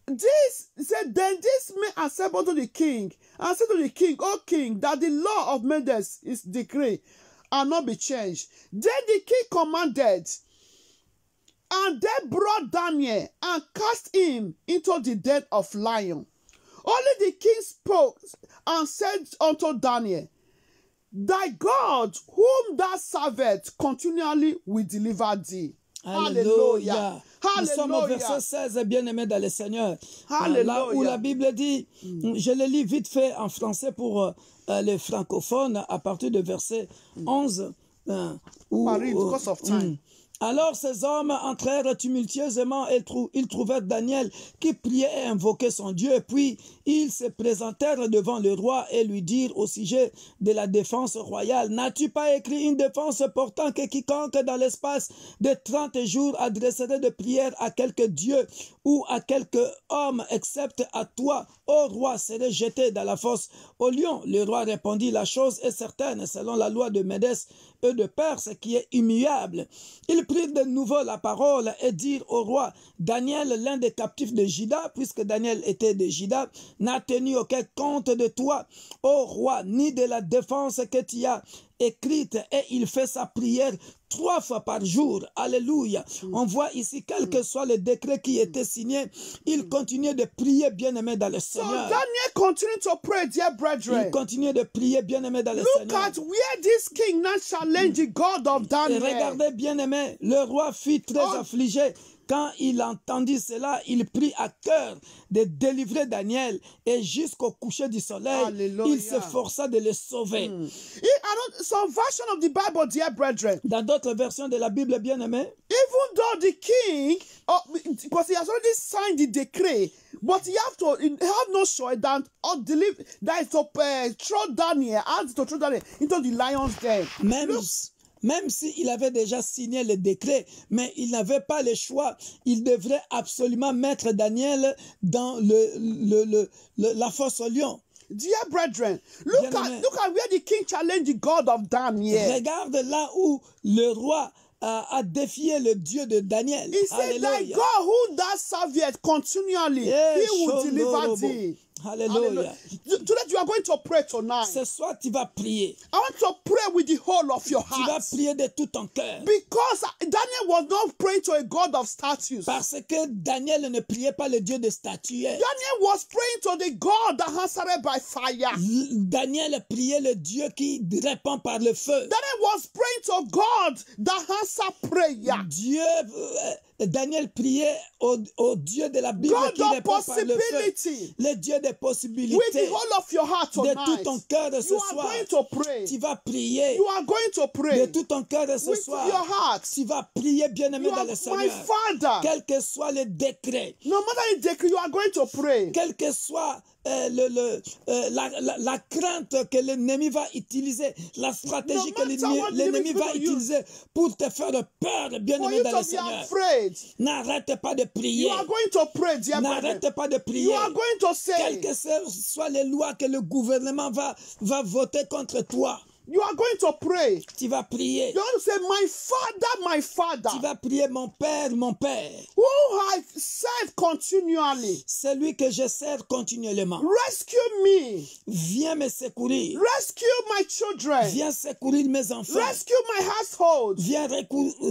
then this man assembled to the king and said to the king, O king, that the law of Medes is decree and not be changed. Then the king commanded, and they brought Daniel and cast him into the den of lion. Only the king spoke and said unto Daniel, thy God, whom thou servest, continually will deliver thee. Alléluia. Nous sommes au Hallelujah. verset 16, bien-aimé dans le Seigneur. Hallelujah. Là où la Bible dit, je le lis vite fait en français pour les francophones, à partir de verset 11. Because of time. Alors ces hommes entrèrent tumultueusement et ils trouvèrent Daniel qui priait et invoquait son Dieu. Puis ils se présentèrent devant le roi et lui dirent au sujet de la défense royale, n'as-tu pas écrit une défense portant que quiconque dans l'espace de 30 jours adresserait de prières à quelque Dieu ou à quelque homme, excepte à toi, ô roi, serait jeté dans la fosse au lion? Le roi répondit, la chose est certaine, selon la loi de Médès et de Perse, qui est immuable. Ils prirent de nouveau la parole et dirent au roi, Daniel, l'un des captifs de Juda, puisque Daniel était de Juda, n'a tenu aucun compte de toi, ô roi, ni de la défense que tu as écrite et il fait sa prière 3 fois par jour. Alléluia. On voit ici, quel que soit le décret qui était signé, il continuait de prier, bien-aimé dans le So Seigneur. Daniel continued to pray, dear Il brethren. continuait de prier, bien-aimé dans le Look Seigneur. at where this king now challenged the God of Et Daniel. regardez, bien-aimé, le roi fut très affligé. Quand il entendit cela, il prit à cœur de délivrer Daniel et jusqu'au coucher du soleil, Alléluia. il s'efforça de le sauver. Some version of the Bible, dear brethren, Dans d'autres versions de la Bible, bien-aimé, even though the king, because he has already signed the decree, but he have no choice than that is to throw Daniel, into the lion's den. même s'il avait déjà signé le décret, mais il n'avait pas le choix, il devrait absolument mettre Daniel dans la fosse au lion. Dear brethren, look at where the king challenged the God of Daniel. Regarde là où le roi a défié le Dieu de Daniel. He said, "Thy God who thou servest continually, he will deliver thee." Hallelujah. Today you are going to pray tonight. Ce soir, tu vas prier. I want to pray with the whole of your Tu vas heart. prier de tout ton cœur. Because Daniel was not praying to a God of statues. Parce que Daniel ne priait pas le Dieu de statuettes. Daniel was praying to the God that answered by fire. Daniel priait le Dieu qui répond par le feu. Daniel was praying to God that answered prayer. Daniel priait au Dieu de la Bible God qui of répond par le feu. possibility. Le Dieu des possibilités. With the whole of your heart De tonight. tout ton cœur ce You are soir. going to pray. Tu vas prier. You are going to pray. De tout ton cœur ce With soir. your heart. Tu vas prier, bien-aimé, You dans are le my Seigneur. Father. Quel que soit le décret, No matter the decree, you are going to pray. quelle que soit la crainte que l'ennemi va utiliser, la stratégie No que matter what the l'ennemi enemy is va going to utiliser pour te faire peur, For bien-aimé, you dans to le be Seigneur. afraid. N'arrête pas de prier. You are going to pray, dear brethren. N'arrête pas de You prier. are going to say, Quelles que soient les lois que le gouvernement va voter contre toi, you are going to pray. tu vas prier. You want to say, my Tu Father, vas prier, mon Père, who I serve continually, celui que je sers continuellement. rescue me, Viens me secourir. rescue my children, Viens secourir mes enfants. rescue my household, Viens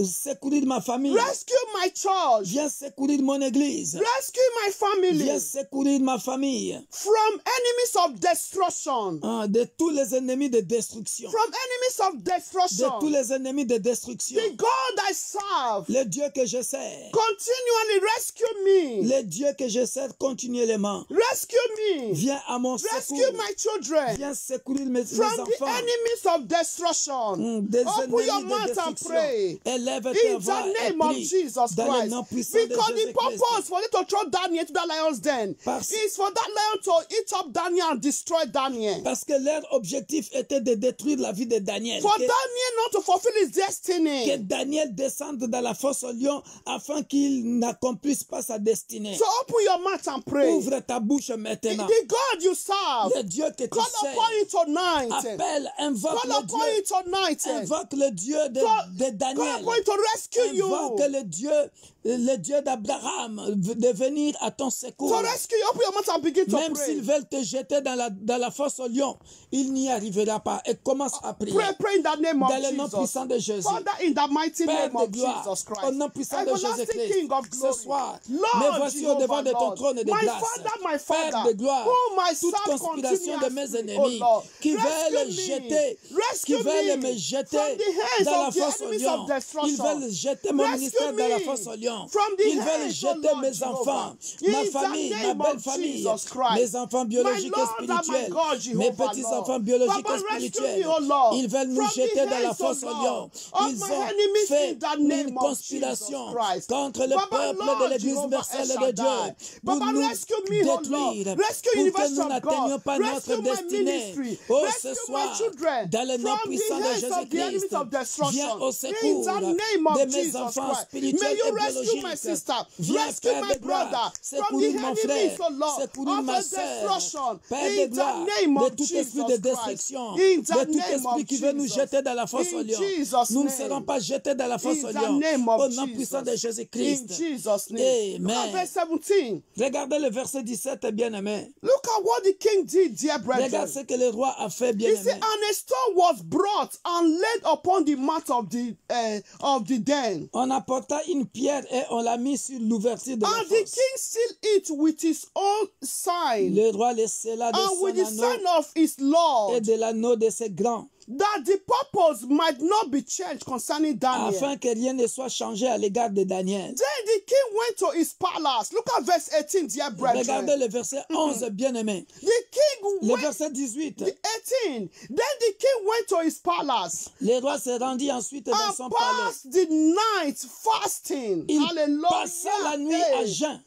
secourir ma famille. rescue my church, Viens secourir mon église. rescue my family Viens secourir ma famille. from enemies of destruction, De tous les ennemis de destruction. from enemies of De destruction. tous les ennemis de destruction. The God I serve, Le Dieu que je sers. continually rescue me, Le Dieu que je sers continuellement. rescue me, Viens à mon rescue secours. my children Viens secourir mes from the enfants. enemies of destruction. Des Open ennemis your de mouth and destruction. pray Élève in ta voix the et name of prie Jesus dans le nom Christ. puissant de Because the Jésus-Christ. purpose for you to throw Daniel to the lion's den is for that lion to eat up Daniel and destroy Daniel. Parce que leur objectif était de détruire la vie de Daniel. For Que, Daniel not to fulfill his que destiny. Daniel descende dans la fosse au lion afin qu'il n'accomplisse pas sa destinée. So open your mouth and pray. Ouvre ta bouche maintenant. The God you serve, Le Dieu que tu call sais, upon you tonight. appelle, invoque Call le upon you Dieu. tonight. Invoque le Dieu de Call Daniel. upon you to rescue you. Invoque le Dieu d'Abraham de venir à ton secours. To rescue you. Open your mouth and begin to Même pray. s'ils veulent te jeter dans la fosse au lion, il n'y arrivera pas. Et commence à prier. Pray in the name of Dans le nom Jesus. puissant de Jésus. Father, in the mighty Père name de of gloire, Jesus au Christ. nom puissant de Everlasting Jésus-Christ, King of ce glory. soir, Lord me voici au devant Jehovah, de ton Lord. trône de My grâce. Father, my Père Father, de gloire, whom I toute serve conspiration de mes continuously, ennemis oh Lord, qui rescue veulent me. jeter, Rescue qui veulent me me jeter from the hands dans la of the fosse au enemies lion. of destruction. Ils veulent jeter mon Rescue ministère dans la me fosse au lion. from the Ils veulent hands, oh jeter Lord mes Jehovah. enfants, In ma the famille, ma name belle of famille, Jesus Christ. mes enfants biologiques My et Lord and my spirituels, God, mes Jehovah, petits-enfants Lord. biologiques Papa, et rescue spirituels. me, oh Lord, Ils veulent nous from the jeter dans la hands, fosse oh au Lord, lion. of Ils my ont enemies fait in the name une of conspiration Jesus Christ. contre le Papa, peuple Lord, de l'Église Jehovah universelle El de Dieu Shaddai. pour Papa, nous rescue me, oh Lord. détruire, Rescue pour que University nous of n'atteignions God. pas notre Rescue my destinée. ministry. Oh, Rescue ce my soir, children dans le nom from the puissant de hands of the enemies Jésus-Christ, of destruction. viens au In secours the name de of mes Jesus enfants Christ. spirituels May you et rescue my biologiques. sister. Viens, Rescue Père my de gloire, brother from the secourir mon frère, enemies, oh Lord, secourir of ma the sœur. destruction. Père In de gloire, the name de of tout esprit Jesus de Christ. destruction, In de the tout esprit of qui veut nous Jesus. jeter dans la fosse In au lion, Jesus' nous ne name. serons pas jetés dans la fosse In au the lion. name of Au nom Jesus. puissant de In Jésus-Christ. Jesus' name. Look at Amen. verse 17. Regardez le verset 17, bien-aimé. Look at what the king did, dear brethren. Regarde ce que le roi a fait, He bien-aimé. said, and a stone was brought and laid upon the mouth of the den. On apporta une pierre et on l'a mis sur l'ouverture de la And the fosse. king sealed it with his own sign Le roi le scella de and with the son sign anneau of his et Lord, de l'anneau de ses grands, that the purpose might not be changed concerning Daniel. afin que rien ne soit changé à l'égard de Daniel. Then the king went to his palace. Look at verse 18, dear Regardez brethren. le verset 11, bien-aimé. The king Le went, verset 18. 18. Then the king went to his palace Le roi se rendit ensuite dans and son palais. passed the night fasting. Il Hallelujah. passa la nuit à jeun.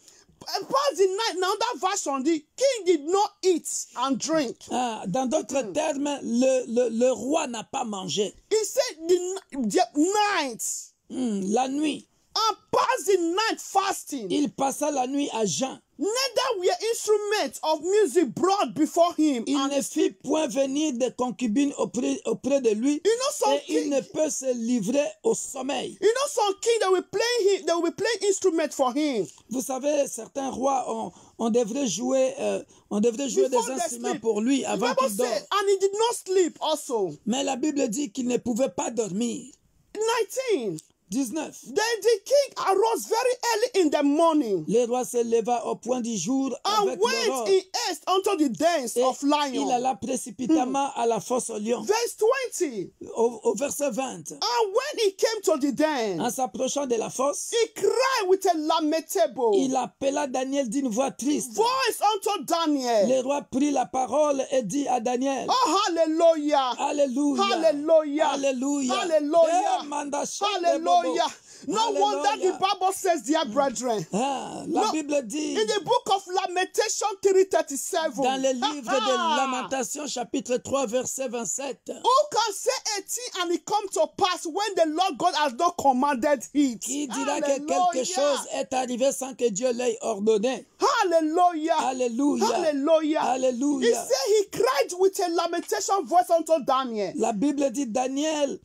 Passed the night. Now that version, the king did not eat and drink. Ah, dans d'autres termes, le roi n'a pas mangé. He said the night. La nuit. And passed the night fasting. Il passa la nuit à jeun. Neither were instruments of music brought before him. Il And ne fit point venir de concubines auprès de lui. you know some Et il king, ne peut se livrer au sommeil. you know some king that will play him, they will play instrument for him. Vous savez, certains rois, on devrait jouer Before des they instruments sleep. pour lui The avant Bible qu'il dort. said, and he did not sleep also. Mais la Bible dit qu'il ne pouvait pas dormir. 19. 19. Then the king arose very early in the morning Le roi se leva au point du jour and avec went l'aurore. in haste unto the dens Et of il lion. alla précipitamment à la fosse au lion. Verse 20. Au verset 20. And when he came to the den, En s'approchant de la fosse, he cried with a lamentable il appela Daniel d'une voix triste. voice unto Daniel. Le roi prit la parole et dit à Daniel, Oh, hallelujah. Alléluia. Hallelujah. Alléluia. Hallelujah. Eh, manda shende Hallelujah. bobo. No wonder the Hallelujah. Bible says, dear brethren, Ah, la No, Bible dit in the book of Lamentation 3:37, dans le livre de Lamentations chapitre 3 verset 27, who can say a thing and it come to pass when the Lord God has not commanded it? qui dira que quelque chose est arrivé sans que Dieu l'ait ordonné? Hallelujah. Alléluia. Hallelujah. He Alléluia. said he cried with a lamentation voice unto Daniel. La Bible dit Daniel,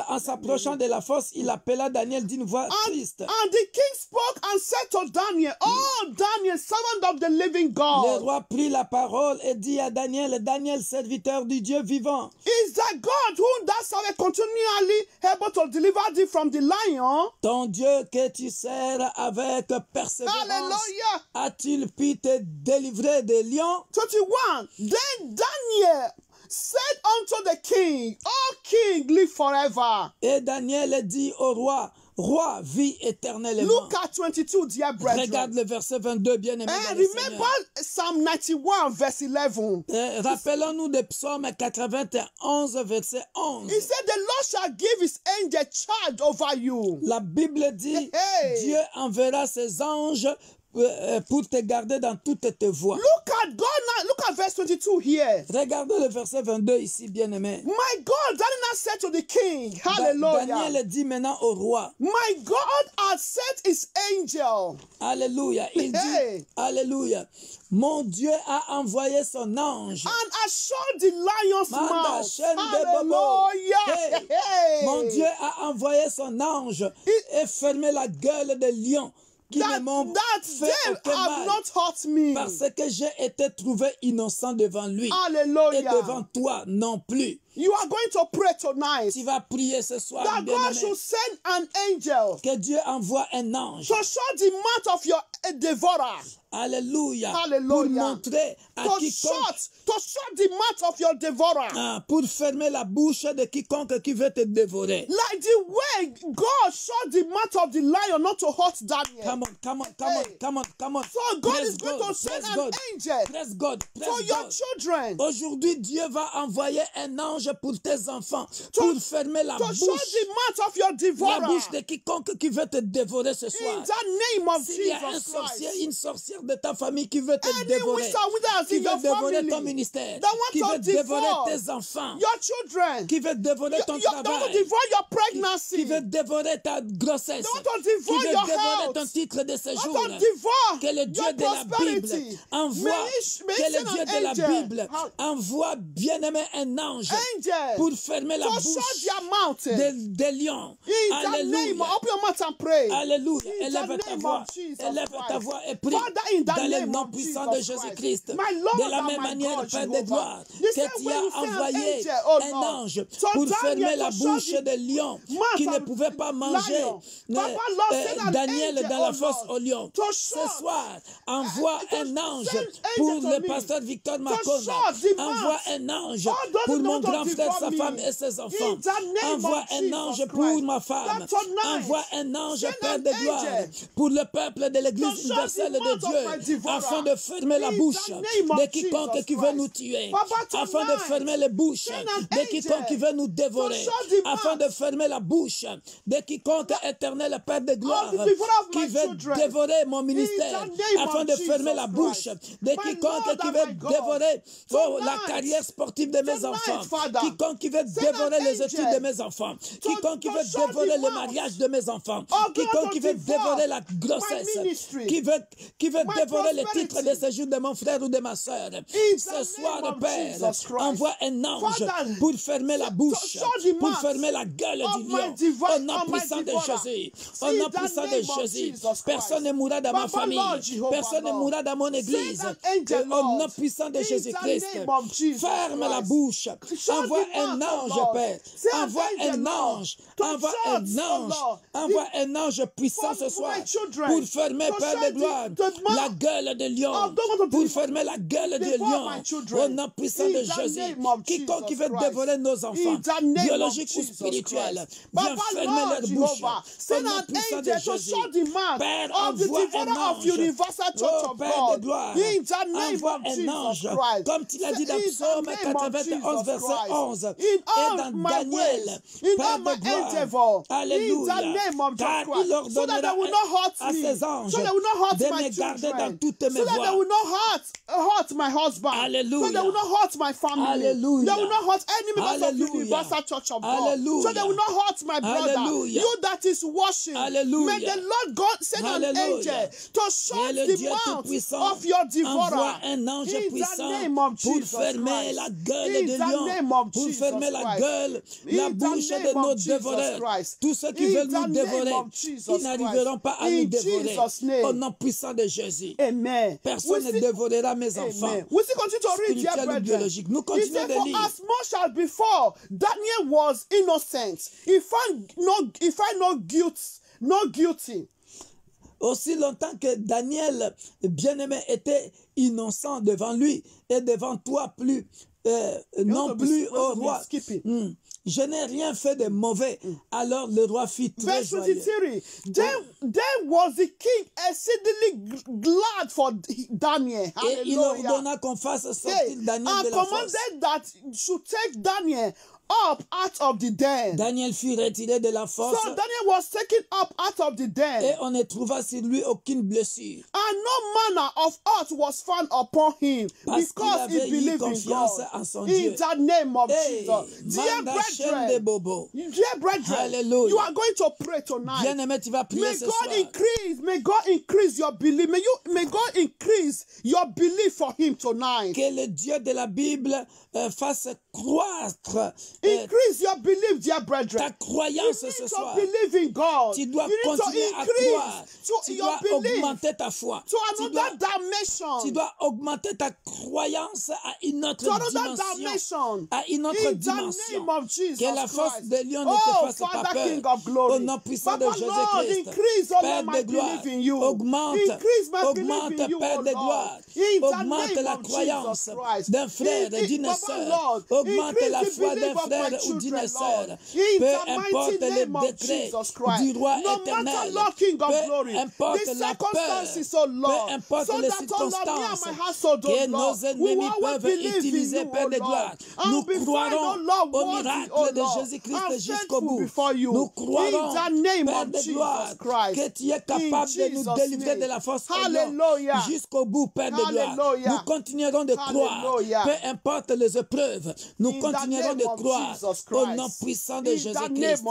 en s'approchant de la fosse, il appela Daniel d'une voix triste. And the king spoke and said to Daniel, Oh, Daniel, servant of the living Le God, roi prit la parole et dit à Daniel, Daniel, serviteur du Dieu vivant, is that God whom thou servest continually able to deliver thee from the lion? ton Dieu que tu sers avec persévérance, Hallelujah. a-t-il pu te délivrer des lions? 21. Then Daniel said unto the king, O king, live forever. Et Daniel dit au roi, roi, vis éternellement. Look at 22, dear brethren. Regarde le verset 22, bien-aimé. And dans le remember Seigneur. Psalm 91, verse 11. Rappelons-nous de Psaume 91, verset 11. He said, The Lord shall give his angel charge over you. La Bible dit, Hey. Dieu enverra ses anges pour te garder dans toutes tes voies. Look at God now. Look at verse 22 here. Regardez le verset 22 ici, bien-aimé. My God, Daniel said to the king, Hallelujah. Daniel dit maintenant au roi, My God has sent his angel. Alléluia. Il Hey. dit, Alléluia. Mon Dieu a envoyé son ange. And I shut the lion's Manda mouth. shende bobo. Hallelujah. Hey. Hey. Mon Dieu a envoyé son ange et fermé la gueule des lions qui ne m'ont that fait them aucun have mal. not hurt me. Parce que j'ai été trouvé innocent devant lui. Et Hallelujah. devant toi non plus. You are going to pray tonight Tu vas prier ce soir, that God bien-aimé, should send an angel que Dieu envoie un ange. to shut the mouth of your devourer. Alléluia. Hallelujah. Pour montrer à To quiconque, shut the mouth of your devourer. pour fermer la bouche de quiconque qui veut te dévorer. Like the way God shut the mouth of the lion not to hurt Daniel. Come on, come on, come on, Hey. come on, come on. So God Praise is going to send praise an God. angel Praise God, for praise your God. children Aujourd'hui, Dieu va envoyer un ange pour tes enfants, pour fermer la to bouche, shut the mouth of your la devourer. bouche de quiconque qui veut te dévorer ce In soir. the name of S'il y a un Jesus sorcier, Christ. une sorcière sorcière de ta famille qui veut te Any dévorer, witch or wizard qui in your veut dévorer ton family ministère, that want qui to veut dévorer devour tes enfants, your children, qui veut dévorer ton that want to travail, devour your qui pregnancy, veut dévorer ta grossesse, they want to qui devour veut your dévorer health, ton titre de they séjour, want to devour que le Dieu your de la Bible prosperity. envoie, May que he le send Dieu an de la angel, Bible envoie bien-aimé un ange angel pour fermer la to bouche shut their mountain. des lions. In the name, Alléluia. open your mouth and pray. Alléluia. In the Élève ta name voix. of Jesus Élève ta Christ. voix et prie Father, in the dans le name nom of puissant de Jesus Jésus-Christ. Christ. My Lord De la and même my manière, God, Père de Jehovah. gloire, The que same tu way as you sent an envoyé angel, oh un Lord, ange to pour Daniel fermer to la shut bouche the des lions mouth qui ne of pouvaient pas manger lion. Papa, Lord, send an Daniel angel, dans la oh fosse Lord, aux lions. to Ce shut soir, envoie un ange send pour angel to le me pasteur Victor to Macon. shut the Envoie mouth. un ange All those pour who mon want to grand frère, devour sa me. femme et ses enfants. In the name Envoie of un Jesus ange pour Christ. ma femme. That tonight, Envoie un ange, send Père an de gloire, angel pour le peuple de to l'Église shut universelle the de mouth of my Dieu, devourer. afin de fermer la In the bouche name of de quiconque Jesus qui veut Christ. nous tuer, Papa, afin de tonight, fermer les bouches send an de quiconque angel qui veut nous dévorer, to shut the afin de mouth fermer la bouche de quiconque, éternel Père de gloire, of the devourer of qui my veut children. dévorer mon ministère, In the name afin of de fermer Jesus la bouche Christ. de My quiconque Lord qui and veut my God. dévorer la Tonight, carrière sportive de mes tonight, enfants, Father, quiconque qui veut send an dévorer les angel études de mes enfants, quiconque qui to veut shut dévorer the le mouth mariage de mes enfants, of quiconque God qui to veut devour dévorer la my grossesse, ministry, qui veut my dévorer les titres de prosperity. séjour de mon frère ou de ma soeur. In Ce the soir, name of Père, Jesus Christ. envoie un ange Father, pour fermer la bouche, shut the pour mouth fermer la gueule of du my lion. Au nom puissant de Jésus, au nom puissant de Jésus, personne ne mourra dans ma Papa, famille, Lord, Jehovah, personne ne Lord. mourra dans mon église. Send an angel, Au nom Lord. puissant de In Jésus-Christ, the name of Jesus ferme la Christ. bouche, Shut envoie the un mouth, oh ange, Lord. Père, Send an envoie angel, un Lord, ange, to envoie shut, un oh ange, Lord, envoie un ange puissant ce for soir my children, pour fermer, to Père shut de gloire, the mouth la gueule de lion, of those who want to pour fermer la gueule de devour lion, my children. au nom puissant In de the Jésus. name of Quiconque qui Jesus veut Christ. dévorer nos enfants, In the name biologiques of ou Jesus spirituels, Christ. viens Papa, fermer Lord, leur bouche, Jehovah, au send nom an puissant de angel to Jésus. shut the mouth Père, of the envoie un devourer of ange. Universal Church Oh, of Père de God. gloire, In the name envoie of un Jesus ange, Christ. comme tu l'as dit dans In the Psaume name of 91, Jesus verset Christ. 11, In et all dans my Daniel, ways, in Père all my de gloire, endeavor, in alléluia, the name of car Jesus il Christ, so that ordonnera they will not hurt à me, ses anges so they will not hurt de my me garder dans children, toutes mes so that they voies. will not hurt my husband, so Alléluia. they will not hurt my family, Alléluia. they will not hurt any members of the Alléluia. Universal Church of God, Alléluia. so they will not hurt my brother, Alléluia. you that is washing. Alléluia. May the Lord God send an Alléluia. angel to Et shut le the Dieu mouth Tout-Puissant of your devourer. envoie un ange In the puissant name of pour Jesus fermer Christ. la gueule In de the lion, name of pour Jesus fermer la Christ. gueule, In la the bouche name de nos of Jesus dévoreurs. Christ. Tous ceux qui In veulent the nous name dévorer, of Jesus ils n'arriveront pas à nous In dévorer. Jesus' name. Au nom puissant de Jésus. Amen. Personne ne dévorera mes enfants. Amen. We still continue to read, dear Spirituels ou brethren. biologiques. Nous He continuons said, de for lire. as much as before, Daniel was innocent. He found no guilty. Aussi longtemps que Daniel, bien-aimé, était innocent devant lui et devant toi non plus au roi. Je n'ai rien fait de mauvais. Alors le roi fit très Verse joyeux. 23. Then was the king exceedingly glad for Daniel. Et il Hallelujah. ordonna qu'on fasse sortir Daniel And de la fosse. commanded that should take Daniel up out of the den. Daniel fut retiré de la fosse So Daniel was taken up out of the den. et on ne trouva sur lui aucune blessure. And no manner of hurt was found upon him Parce qu'il because avait he eu believed in confiance God. en son In Dieu. the name of Hey, Jesus. Dear manda chaîne de brethren, bobo. you are going to pray tonight. Bien-aimé, tu vas prier May ce God soir. may God increase your belief. May God increase your belief for him tonight. Que le Dieu de la Bible fasse croître Increase your belief, dear ta brethren. croyance You ce need soir. to believe in God. Tu dois You need to continuer à croire. increase Tu your dois belief augmenter ta foi. to Tu dois, another dimension. tu dois augmenter ta croyance à une autre To another dimension. dimension. À une autre In the dimension. name of Jesus Que la force Christ. des lions ne te Oh, fasse pas Father, peur. King of glory. Au nom puissant de Papa, Lord, Jésus-Christ. increase, oh Père Lord, my de gloire, belief in you. augmente, Increase my augmente, belief in you, Père oh de Lord. gloire, In the augmente name la of croyance Jesus Christ. d'un frère et d'une Papa, sœur, Lord, augmente augmente la foi d'un frère ou d'une sœur. Peu importe les décrets du roi éternel, peu importe la peur, peu importe les circonstances que nos ennemis peuvent utiliser, Père de gloire, nous croirons au miracle de Jésus-Christ jusqu'au bout. Nous croirons, Père de gloire, que tu es capable de nous délivrer de la force jusqu'au bout, Père de gloire. Nous continuerons de croire, peu importe les épreuves, nous continuerons de croire au nom puissant de Jésus-Christ.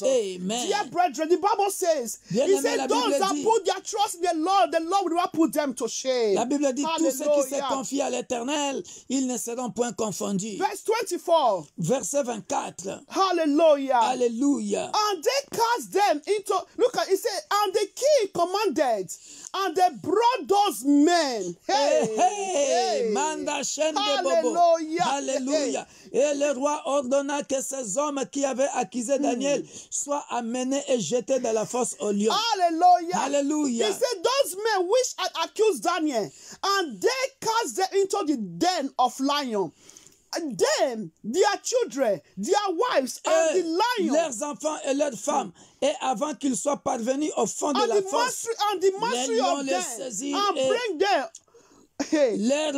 Amen. Dear brethren, the Bible says, it says those that put their trust in the Lord will not put them to shame. La Bible dit, tous ceux qui se confient à l'Éternel, ils ne seront point confondus. Verse 24. Verset 24. Hallelujah. Alléluia. And they cast them into, look at it, says, and the king commanded, and they brought those men. Hey. Manda chaîne de bobo. Alléluia. Et le roi ordonna que ces hommes qui avaient accusé Daniel soient amenés et jetés dans la fosse aux lions. Hallelujah. Hallelujah. He said, those men which had accused Daniel, and they cast them into the den of lions. Them, their children, their wives, and the lions, leurs enfants et leurs femmes, et avant qu'ils soient parvenus au fond de la fosse, the mastery of them, and bring them. Leur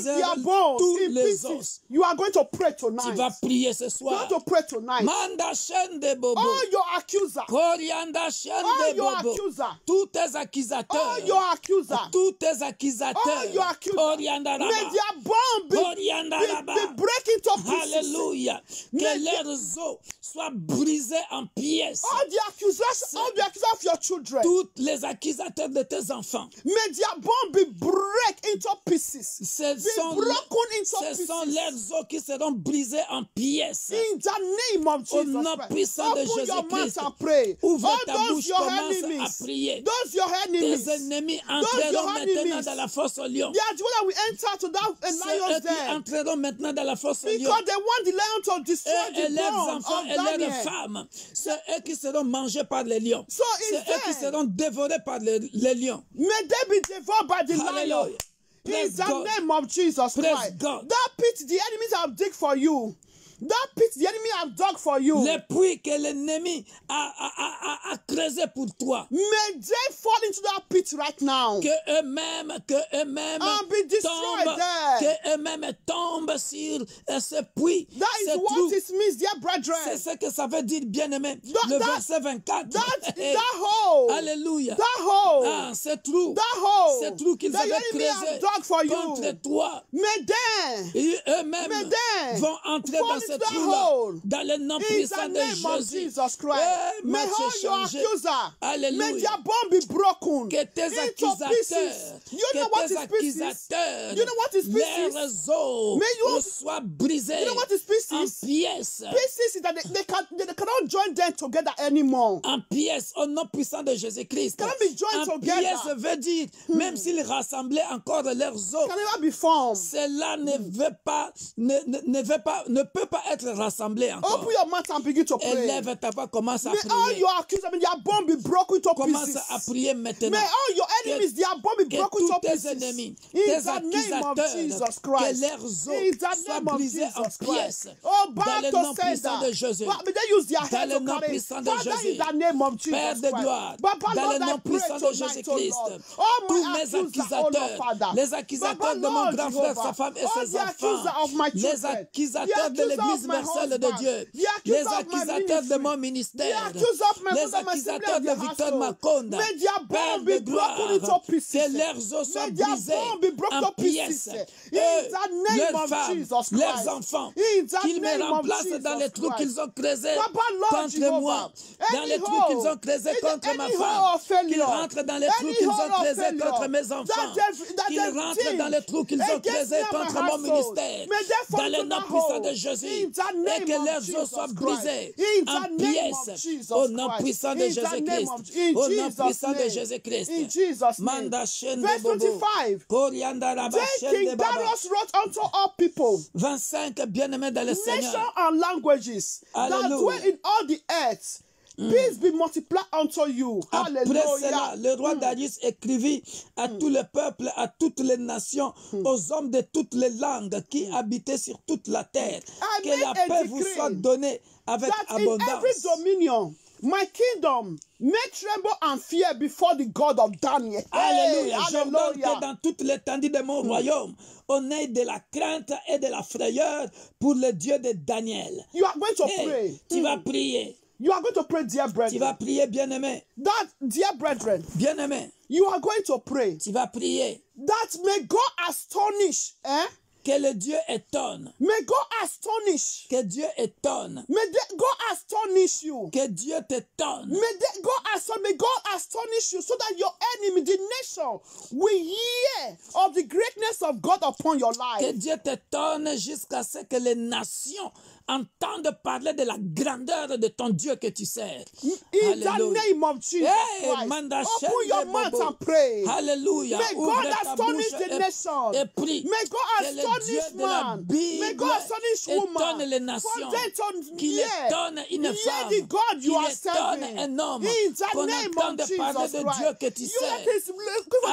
their bones tous in les pieces. os. You are going to pray tonight. Tu vas prier ce soir. You are going to pray tonight. Manda chaîne de bobo. All your accusers. Corianda chaîne All de your bobo. accusers. Tous tes accusateurs. All your accusers. Tous tes accusateurs. All your accusers. Corianda May là-bas. their bone be breaking to pieces. Alléluia. Que leurs os soient brisés en pièces. All the accusers of your children. Tous les accusateurs de tes enfants. May their bone be break into pieces. Ce sont leurs os qui seront brisés en pièces. In the name of Jesus. Au nom puissant de Jésus-Christ. Ouvre ta bouche, commence à prier. Tes ennemis entreront maintenant dans la fosse aux lions. Ceux qui entreront maintenant dans la fosse aux lions. Because they want the lion to destroy et the leurs bones enfants of et leurs Daniel. femmes. C'est eux qui seront mangés par les lions. So c'est eux qui seront dévorés par les lions. May they be devoured by the lion. In the name of Jesus Christ. That pit the enemies have dig for you. That pit the enemy have dug for you. Les puits que l'ennemi a creusé pour toi. May they fall into that pit right now. Que eux-mêmes and be destroyed tombent, there. que eux-mêmes tombent sur ce puits. That is what it means, dear brethren. C'est ce que ça veut dire, bien-aimé. Le verset 24. That hole. Alléluia. That hole. Ah, ce trou. That hole. Ce trou qu'ils avaient creusé contre toi. May then. Et eux-mêmes vont entrer dans ce trou-là. Dans le nom puissant de Jésus. May all your accusers. Alléluia. May their bone be broken. Que tes accusateurs. You know what is pieces? You know what is pieces? Leurs os soient brisés. You know what is pieces? En pièces. Pieces is that they cannot join them together anymore. En pièces, au nom puissant de Jésus-Christ. Cannot be joined en together. Pièces veut dire, même s'ils rassemblaient encore leurs os, can never be formed. Cela ne peut pas être rassemblé encore. Open your mouth and begin to pray. Élève ta voix, commence à prier. May all your accusers, may their bone be broken to commence pieces. à prier maintenant. May all your enemies, their bone be broken to pieces. Ennemis, in the name of Jesus Christ. Que leurs os soient brisés en pièces. Oh, dans le nom puissant de Jésus. Dans le nom puissant de Jésus. Père de gloire. Dans le nom puissant de Jésus-Christ. Tous mes accusateurs, les accusateurs de mon grand frère, sa femme et ses enfants, les accusateurs de l'Église universelle de Dieu, les accusateurs de mon ministère, les accusateurs de Victor Makonda, Père de gloire, que leurs os soient brisés en pièces. Leurs femmes, leurs enfants, qu'ils me remplacent dans les trous qu'ils ont creusés contre moi, dans les trous qu'ils ont creusés contre ma femme, qu'ils rentrent dans les trous qu'ils ont creusés contre mes enfants, qu'ils rentrent dans les trous qu'ils ont creusés contre mon ministère, dans le nom puissant de Jésus, et que leurs os soient brisés en pièces, au nom puissant de Jésus-Christ, au nom puissant de Jésus-Christ. Manda chaîne de bobo, Corianda Rabba chaîne de baba. 25 bien-aimés dans le Seigneur. Nations and languages that dwell in all the earth Peace be multiplied unto you. Après Hallelujah. cela, le roi Darius écrivit à tout le peuple, à toutes les nations, aux hommes de toutes les langues qui habitaient sur toute la terre, I que make la a paix vous decree soit donnée avec that in every abondance. dominion, my kingdom may tremble and fear before the God of Daniel. Alléluia. Hey, J'ordonne que hallelujah. dans toute l'étendue de mon royaume, on ait de la crainte et de la frayeur pour le Dieu de Daniel. You are going to Hey, pray. tu vas prier. You are going to pray, dear Tu brethren. vas prier, bien-aimé. That, dear brethren, Bien-aimé, you are going to pray tu vas prier. that may God astonish, Que le Dieu étonne. may God astonish, Que Dieu étonne. God astonish you. Que Dieu t'étonne. May God astonish you so that your enemy, the nation, will hear of the greatness of God upon your life. Que Dieu t'étonne jusqu'à ce que les nations entendent parler de la grandeur de ton Dieu que tu sers. In the name of Jesus Hey, Christ, manda open your shende mouth bobo. and pray. Alléluia. May Ouvre God ta astonish bouche the nation. et prie. May God Que le Dieu astonish de la man. Bible May God astonish étonne woman. les For nations. them to Qu'il hear, étonne une hear femme. the God you Qu'il are étonne serving. un homme. In the Qu'on name entende of parler Jesus de Christ. Dieu que tu You that sers. is give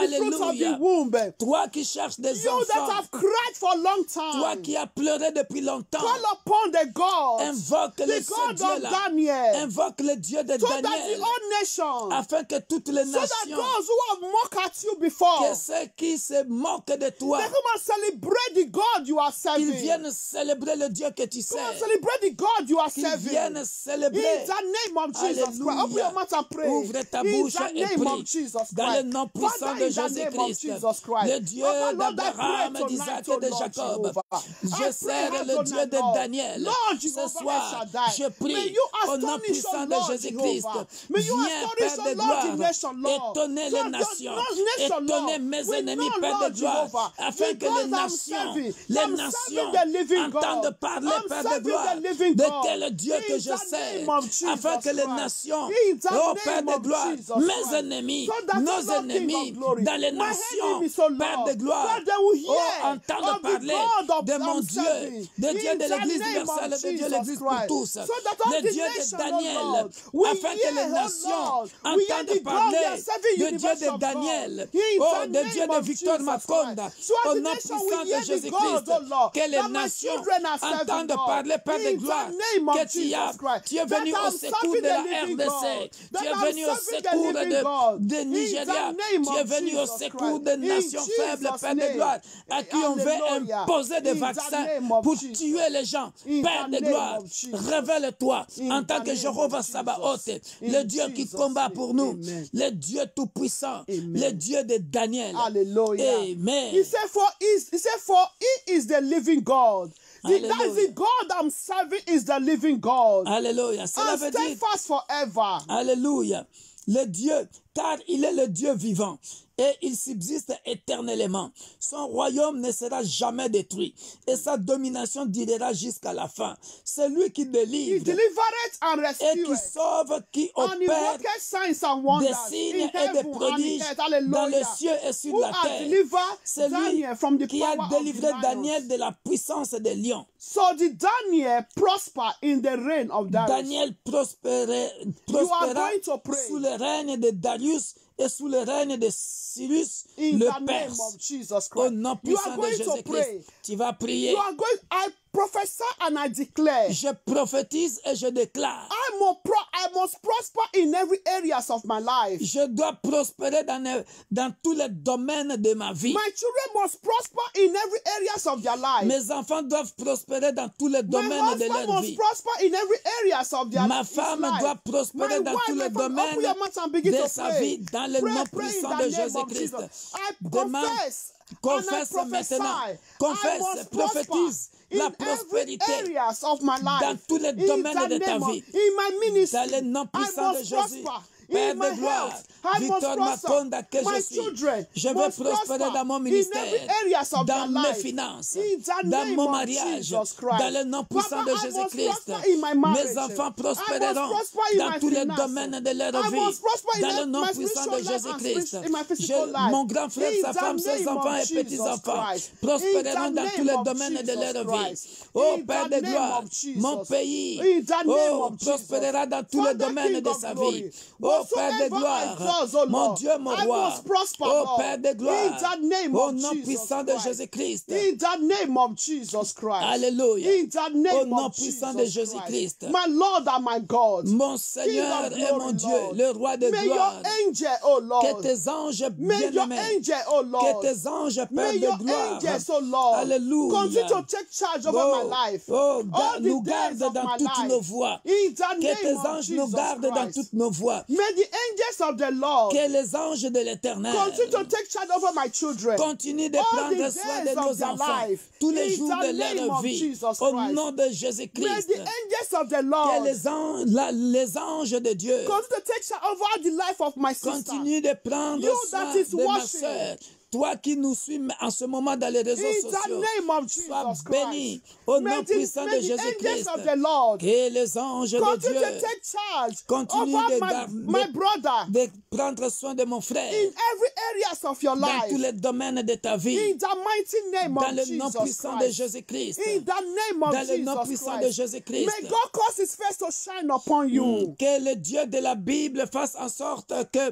the fruit of the Alléluia. womb. Toi qui cherches des You that enfants. have cried for a long Toi time. qui as pleuré depuis longtemps. Call upon the God. Invoque The le ce God of Dieu-là. Daniel. Invoque le Dieu de So that the Daniel. whole nation. Afin que toutes les So that nations, those who have mocked at you before. que ceux qui se moquent de toi, They come and celebrate the God you are qu'ils serving. viennent célébrer le Dieu que tu Come and sers. celebrate the God you are Qu'ils serving. viennent In célébrer. the name of Jesus Christ. Open your mouth and pray. Ouvre ta In bouche the et name of prie. Jesus Dans le Christ. nom puissant Father, de in the name of Jésus-Christ, Jesus Christ. le Dieu Papa, Lord, I d'Abraham, pray d'Isaac tonight, et de oh Lord Jacob. Jehovah. Je I pray, sers le Adonai, Dieu de Lord. Daniel. Lord Ce Jehovah soir, El Shaddai. je May prie you au nom astonish, puissant oh de Lord Jésus-Christ. Jehovah. May you Viens, astonish, Père oh de Lord, gloire, the nation, Lord. étonner So les the nations, nation, étonner Lord, mes we ennemis, know, Père de Lord gloire, Jehovah, afin que because les I'm nations, serving les the living God. entendent parler, I'm Père de serving gloire, the living de God. quel Dieu In que je the sers, name of Jesus afin que les Christ. nations, In the oh Père name de of gloire, Jesus mes Christ. ennemis, So that nos the Lord King ennemis, of glory, dans les my nations, enemies, oh Père Lord, de gloire, so they will oh, hear entendent of the parler God of de mon I'm Dieu, serving. de Dieu In de the l'Église name universelle, of de Dieu Jesus l'Église pour Christ. tous, So that all le the Dieu de nation, oh Daniel, Lord, we afin que les hear, oh nations Lord, we hear entendent the God we are parler serving de Dieu universal de Daniel, God. In oh, the de Dieu name de of Victor Jesus Makonda, Christ. So au as the nom nation puissant will de hear the Jésus-Christ, God, oh Lord, que les that my nations children are serving entendent God. parler, Père de In gloire, the name of que tu Jesus Christ. es venu That au I'm secours serving de la the living RDC, God. tu That es I'm venu au serving the secours living God. de In Nigeria, the name tu es of venu au Jesus secours Christ. des In nations faibles, Jesus' Père de name. gloire, à qui on veut Hallelujah. imposer des In the vaccins name of pour Jesus. tuer les gens. In Père the de name gloire, of Jesus. révèle-toi In en tant the que name Jéhovah of Sabaoth, Jesus. le In Dieu qui Jesus' combat name. pour nous, Amen. le Dieu tout-puissant, Amen. le Dieu de Daniel. Hallelujah. Amen. He said, for he is the living God. That is the Hallelujah. God I'm serving is the living God. Alléluia. Cela And veut dire, steadfast forever. Alléluia, le Dieu, car il est le Dieu vivant et il subsiste éternellement. Son royaume ne sera jamais détruit et sa domination durera jusqu'à la fin. C'est lui qui He délivre delivereth and et qui rescueth. sauve, qui And he opère worketh signs and des wonders signes in et des heaven and in prodiges earth. dans Hallelujah. les cieux et sur Who la has terre. delivered C'est lui Daniel from the qui power a of the délivré lions. Daniel de la puissance des lions. So did Daniel prosper in the reign of Darius. Daniel prospéra going to pray. sous le règne de Darius et sous le règne de Cyrus In le the name Perse. of Jesus Au Christ. nom You puissant are de going to Jésus-Christ, pray. tu vas prier. You are going. I prophesy and I declare. Je prophétise et je déclare. I must prosper in every areas of my life. Je dois prospérer dans tous les domaines de ma vie. My children must prosper in every areas of their life. Mes enfants doivent prospérer dans tous les My domaines de husband leur must vie. prosper in every areas of their Ma his femme life. doit prospérer My dans wife, tous my les family, domaines open your mouth and begin de to sa pray. vie dans le Pray, nom pray in puissant the de name of Jésus-Christ. Jesus. I Demande, confess confesse and I prophesy. maintenant. I Confesse, must prophétise prosper la in every prospérité areas of my life. dans tous les In domaines the de ta name of- vie. In my ministry, Dans le nom I puissant de must Jésus. prosper. Père In my de gloire, health, I must Victor prosper. Makonda que My je suis, children je vais must prospérer prosper dans mon in ministère, every areas of dans their mes life. finances, In the dans name mon of mariage, Jesus Christ. dans le nom puissant Papa, de I must Jésus-Christ. prosper in my marriage. Mes enfants I prospéreront must prosper in dans my tous les finances. domaines de leur I vie, must prosper in dans le nom my puissant spiritual de life and Jésus-Christ. in my physical life. Mon grand frère, In sa the femme, ses name enfants of et Jesus petits-enfants Christ. prospéreront In the dans tous name les of domaines de Jesus leur vie. Christ. Oh In Père the de name gloire, of Jesus. mon pays In the name of Jesus. prospérera dans tous les Father, domaines King de of sa glory, vie. Oh Père de whatsoever gloire, I does, oh mon Lord, Dieu, mon I roi. must prosper, Oh Lord. Père de gloire, In the name au of nom Jesus puissant de Christ. Jésus-Christ. In the name of Jesus Christ. Alléluia. In the name Au nom of puissant Jesus de Jésus-Christ. Christ. My Lord and my God. Mon King Seigneur of et glory, mon Dieu, Lord. le roi de May gloire. your angel, oh Que Lord. tes anges May your bien-aimés, angel, oh que Lord. tes anges, Père May de your gloire, angels, oh Lord. Alléluia. Continue to take charge over my life. Oh, All the nous days garde of dans my toutes life. nos voies. In the Que tes name of anges nous Jesus gardent dans Christ. toutes nos voies. May the angels of the Lord Que les anges de l'Éternel continue to take charge over my children. continuent de All prendre the soin days de of nos their enfants life. tous les In jours the de name leur of vie. Jesus Au Christ. nom de May Jésus-Christ. the angels of the Que Lord les anges de Dieu continue to take charge over the life of my sister. continuent de prendre You soin that is de ma watching. sœur. Toi qui nous suis en ce moment dans les réseaux In the sociaux, name of sois Jesus béni Christ. au May nom the, puissant may de the angels Jésus-Christ. of the Lord Que les anges de continue Dieu to take charge continue over de my garder- brother de prendre soin de mon frère in every areas of your dans life. tous les domaines de ta vie. In the mighty name Dans of le nom Jesus puissant de Christ. Jésus-Christ. In the name of Dans le nom Jesus puissant de Christ. Jésus-Christ. May God cause his face to shine upon you. Que le Dieu de la Bible fasse en sorte que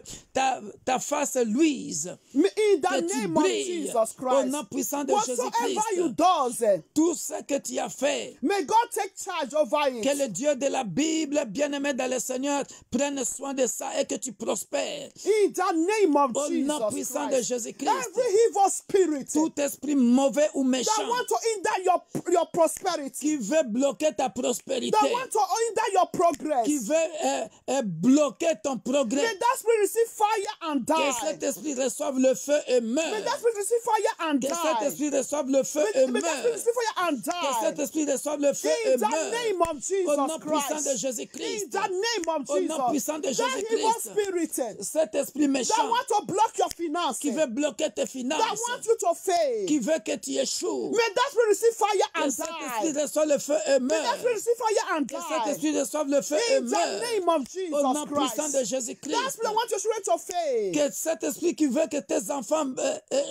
ta face luise. In the Que tu name of brilles Jesus au Christ. nom puissant de Whatsoever you Jésus-Christ. does, Tout ce que tu as fait, may God take charge over it. que le Dieu de la Bible, bien-aimé dans le Seigneur, prenne soin de ça et que tu prospères. In the name of Au nom Jesus puissant de Christ. Jésus-Christ. Every evil spirit Tout esprit mauvais ou that méchant want to hinder your prosperity, qui veut bloquer ta prospérité, that want to hinder your progress, qui veut bloquer ton progrès, may that spirit receive fire and que die. cet esprit reçoive le feu et May meure. that spirit receive fire and Que cet die. esprit reçoive le feu et May that spirit meure. receive fire and Que cet die. esprit reçoive le feu et In the meure. name of Au nom Jesus puissant de Christ. Jésus-Christ. In the name of Au nom puissant Jesus. de That evil Jésus-Christ. spirit Cet esprit that méchant want to block your finances, qui veut bloquer tes that finances, want you to fail, qui veut que tu échoues. may that spirit receive fire Que and cet die. esprit reçoive le feu et May that meure. spirit receive fire and Que cet die. esprit reçoive le feu et In the meure. name of Au nom Jesus puissant de Christ. That Jésus-Christ. spirit want your children to fail. Que cet esprit qui veut que tes enfants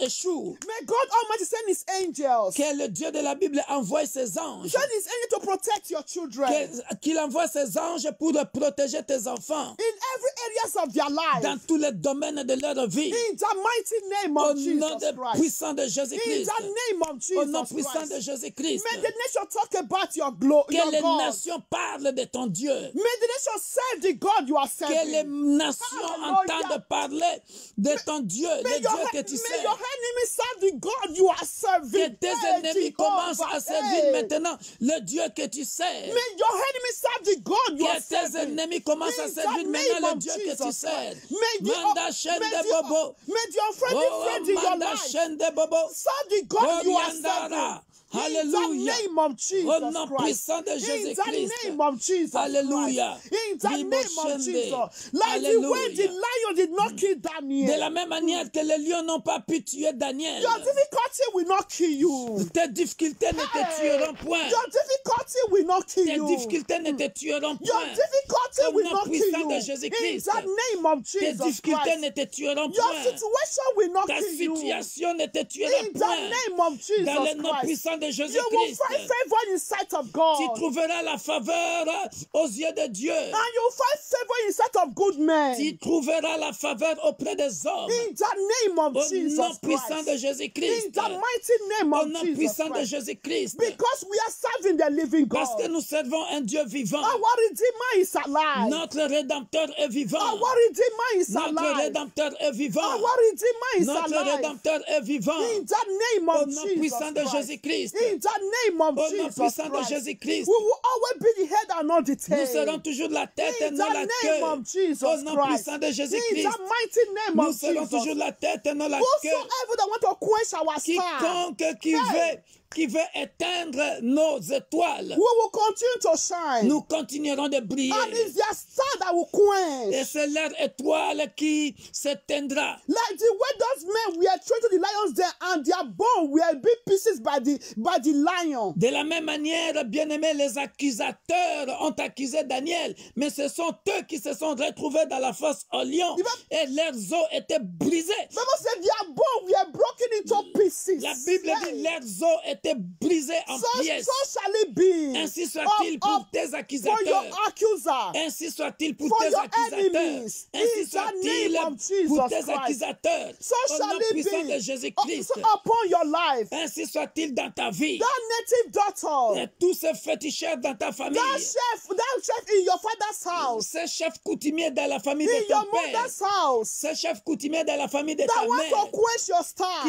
échouent. May God Almighty send his angels. Que le Dieu de la Bible envoie ses anges. Send his angels to protect your children. Qu'il envoie ses anges pour protéger tes enfants In every areas of their life. dans tous les domaines de leur vie. In the mighty name Au of nom Jesus Christ. puissant de In Jésus-Christ. the name of Au nom Jesus puissant Christ. de Jésus-Christ. May the nation talk about your glory, Que your les God. nations parlent de ton Dieu. May the nation serve the God you are Que les serving. nations Hallelujah. entendent parler de ton Dieu, May le your, Dieu que tu may your sers. enemies serve the God you are Que serving. tes Hey, ennemis Jehovah, commencent à servir hey. maintenant le Dieu que tu sers. May your enemies serve the God you are Que tes serving. ennemis commencent à In the servir name maintenant le of Dieu que tu Jesus sers. Christ. May Manda shende bobo. the unfriendly Oh, friend in your manda life shende bobo. serve the God you are Oriandara. serving. In Hallelujah. the name of Jesus Au nom Christ. puissant de In Jésus-Christ. the name of Jesus Alléluia. Christ. In the Libo name of shende. Jesus. Like the way Alléluia. the lion did not kill Daniel. De la même manière que les lions n'ont pas pu tuer Daniel. Your difficulty will not kill you. Tes difficultés ne te tueront point. Your difficulty will not kill Tes you. difficultés ne te tueront Your point. difficulty Au will nom not kill puissant you. de In Jésus-Christ. the name of Tes Jesus difficultés Christ. ne te tueront Your point. situation will not Ta kill you. situation ne te tuera In the point. name of Jesus Dans le nom Christ. puissant de You will Jésus-Christ. find favor in the sight of God. Tu trouveras la faveur aux yeux de Dieu. And you will find favor in the sight of good men. Tu trouveras la faveur auprès des hommes. In the name of Au nom Jesus puissant de Christ. In Jésus-Christ. the mighty name Au of nom Jesus puissant de Christ. Jésus-Christ. Because we are serving the living God. Parce que nous servons un Dieu vivant. Our Redeemer is alive. Notre Rédempteur est vivant. Our Redeemer is Notre alive. Rédempteur est vivant. Our Redeemer is Notre alive. Rédempteur est vivant. In the name Au of nom Jesus puissant de Christ. Jésus-Christ. In the name of Au nom Jesus puissant de Christ. Jésus-Christ. We will always be the head and not the tail. Nous serons toujours la tête et In non la the queue. name of Jesus Au nom Christ. puissant de In Jésus-Christ. the mighty name Nous of serons Jesus. toujours la tête et non la queue. Whosoever that want to quench our star. Quiconque qui Hey. veut qui veut éteindre nos étoiles. We will continue to shine. Nous continuerons de briller. And it's their star that will Et quench. c'est leur étoile qui s'éteindra. Like the way those men were thrown to the lions den and their bone were big pieces by the lion. De la même manière, bien-aimés, les accusateurs ont accusé Daniel, mais ce sont eux qui se sont retrouvés dans la fosse au lion et leurs os étaient brisés. Bible said their bone were broken into pieces. La Bible dit leurs os étaient brisés en pièces. So shall it be. Ainsi soit-il pour tes For your accusateurs. accuser. Ainsi soit-il pour For tes your accusateurs. enemies. Ainsi In the soit-il name of Jesus pour tes Christ. accusateurs. So Au shall nom it puissant de be Jésus-Christ. upon your life. Ainsi soit-il dans ta vie. That native daughter. Et tous ces féticheurs dans ta famille. That chef in your father's house. Ces chefs coutumiers dans la famille In de ton your père. mother's house. Ces chefs coutumiers dans la famille de That ta want mère. to quench your star.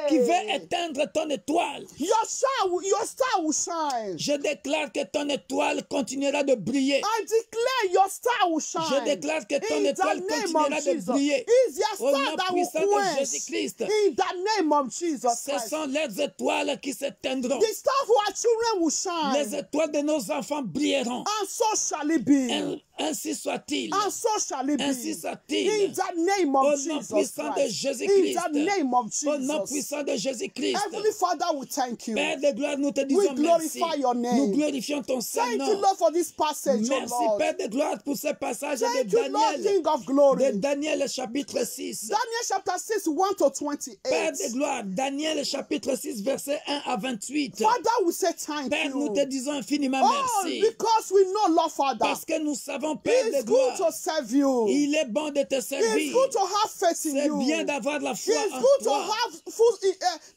Qui veut éteindre ton étoile. Your star will shine. Je déclare que ton étoile continuera de briller. I declare your star will shine. Je déclare que ton In the étoile name continuera of de Jesus. briller. It's your Au star nom that will puissant de quench. Jésus-Christ. In the name of Jesus Ce Christ. sont les étoiles qui s'éteindront. The star of our children will shine. Les étoiles de nos enfants brilleront. And so shall it be. Ainsi soit-il. And so shall it be. Ainsi soit-il. In the name Au of nom Jesus puissant de Christ. In Jésus-Christ. the name of Au nom Jesus. puissant de Jésus-Christ. Heavenly Father, we thank you. Père de gloire, nous te We disons merci. glorify your name. Nous glorifions ton Thank you, Saint-Nom. Lord, for this passage, Merci, oh Lord. Père de gloire, pour ce passage Thank de you, Lord, Daniel. King of glory. De Daniel chapitre 6. Daniel chapter 6, 1 to Père 28. de gloire, Daniel chapitre 6, verset 1 à 28. Father, we say thank Père, nous te you. disons infiniment Oh, merci. because we know, Lord Father, Parce que nous savons, Père it's de good gloire, to serve you. il est bon de te It's servir. good to have faith in C'est you. bien d'avoir la foi It's en good to toi. have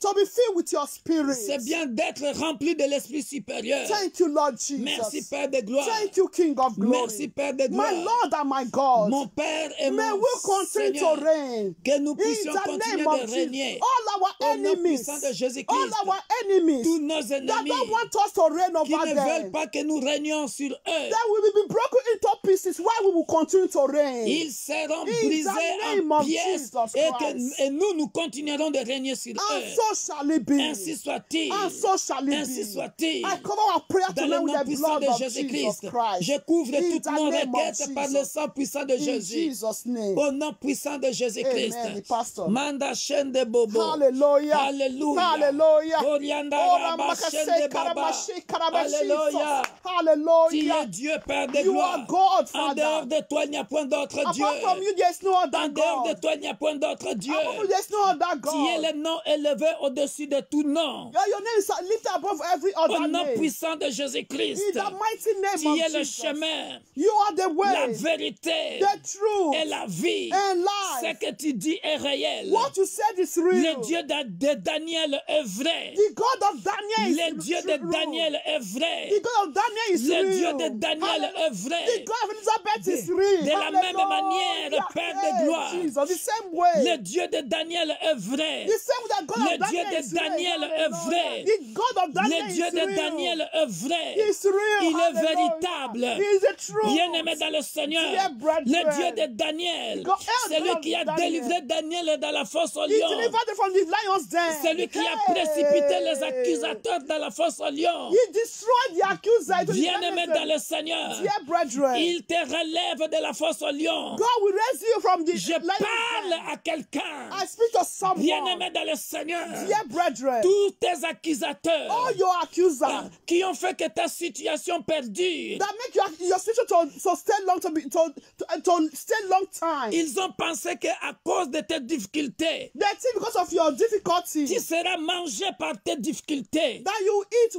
to be filled with your spirit. C'est bien d'être rempli de l'Esprit supérieur. Thank you, Lord Jesus. Merci, Père de gloire. Thank you, King of glory. Merci, Père de gloire. My Lord and my God. Mon Père et May mon we continue Seigneur, to reign. que nous In puissions the continuer name de of Jesus. régner. All our Au nom enemies. puissant de All Jésus-Christ. our enemies. Tous nos That ennemis don't want us to reign qui over ne them. veulent pas que nous régnions sur eux, That we will be broken into pieces while we will continue to reign. ils seront In brisés the name en of pièces Jesus Christ. et nous continuerons de régner sur And eux. so shall it be. Ainsi soit-il. And so shall it Ainsi be. soit-il. I cover our prayer Dans le tonight with nom the puissant blood de of Jésus-Christ, Jesus Christ. je couvre In toutes the nos name of requêtes par le Jesus. sang puissant de In Jésus. Jesus' name. Au nom puissant de Jésus-Christ. Amen, Pastor. Manda chaîne de bobo. Hallelujah. Alléluia. Hallelujah. Orianda Ora raba makase chaîne de baba. karamashi karabashi. Alléluia. Tu Hallelujah. es Dieu, Père de You gloire. are God, En dehors Father. de toi, il n'y a point d'autre Dieu. Apart from you, there is no other En dehors de God. toi, il n'y a point d'autre Dieu. Apart from you, there is no other Tu es God. le nom élevé au-dessus de tout nom. Your name is lifted above every Au other nom name. puissant de Jésus-Christ. In the mighty name Tu of es le Jesus. chemin, You are the la way, vérité the truth, et la vie. and Ce life. que tu dis est réel. What you said is Le real. Dieu de Daniel est vrai. The God of Daniel Le is Dieu de true. Daniel est vrai. The God of Daniel is Le real. Dieu de Daniel Hallelujah. est vrai. The God of Elizabeth is real. De la même Hallelujah. manière, Père de Hey, gloire. Jesus, the same way. Le Dieu de Daniel est vrai. The same way that God Le of Dieu Daniel de is real. Daniel est Hallelujah. vrai. The God of Daniel Le Dieu is de real. Daniel est vrai. Is real. Il est Hallelujah. véritable. He is the truth. Bien-aimé dans le Seigneur, Dear brethren. le Dieu de Daniel, God- c'est lui qui a Daniel. délivré Daniel dans la fosse au He lion. delivered them from the lion's den. C'est lui qui a Hey. précipité les accusateurs dans la fosse au lion. He destroyed the accuser. Bien-aimé dans le Seigneur, Dear brethren. il te relève de la fosse au lion. God will raise you from the Je lion's parle den. à quelqu'un. I speak to someone. Bien-aimé dans le Seigneur, Dear brethren. tous tes accusateurs All your accusers qui ont fait que ta situation perdure, that make your situation to stay long to stay long time. ils ont pensé qu'à cause de tes difficultés, They think because of your difficulty tu seras mangé par tes difficultés. that you eat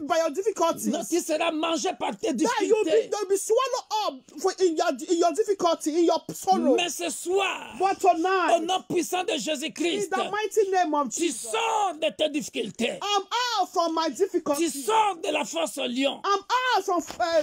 by your difficulties. Non, tu seras mangé par tes That you'll difficultés. be swallowed up in your difficulty, in your sorrow. Mais ce soir, But au tonight, nom puissant de in Jésus-Christ, the mighty name of tu Jesus, sors de tes difficultés. I'm out from my Tu difficulty. sors de la force au lion. I'm out from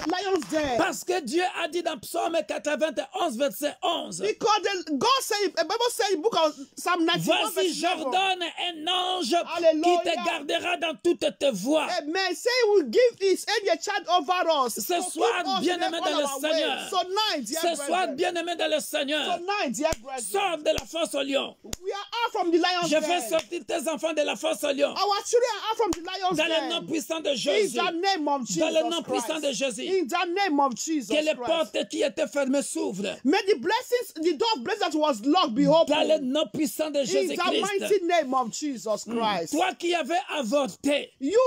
lion's den. Parce que Dieu a dit dans Psaume 91, verset 11, Because God said, the Bible says in the book of Psalm 91, voici, verse 11. j'ordonne un ange qui Alléluia. te gardera dans toutes tes voies. Amen. Say he will give his angel charge over us. Ce to soir, keep us bien-aimé in dans all le our Seigneur. ways. Tonight, dear Ce soir, brethren. bien-aimé dans le Seigneur, Tonight, dear brethren. sors de la force au lion. We are out from the lion's Je den. fais sortir tes enfants de la fosse au lion. Our children are out from the lion's Dans le den. nom puissant de In Jésus. the name of Jesus Dans le nom Christ. puissant de Jésus. In the name of Jesus Que les Christ. portes qui étaient fermées s'ouvrent. May the blessings, the door of blessings that was locked be open. Dans le nom puissant de In the Jésus-Christ. mighty name of Jesus Christ. Toi qui avais avorté, You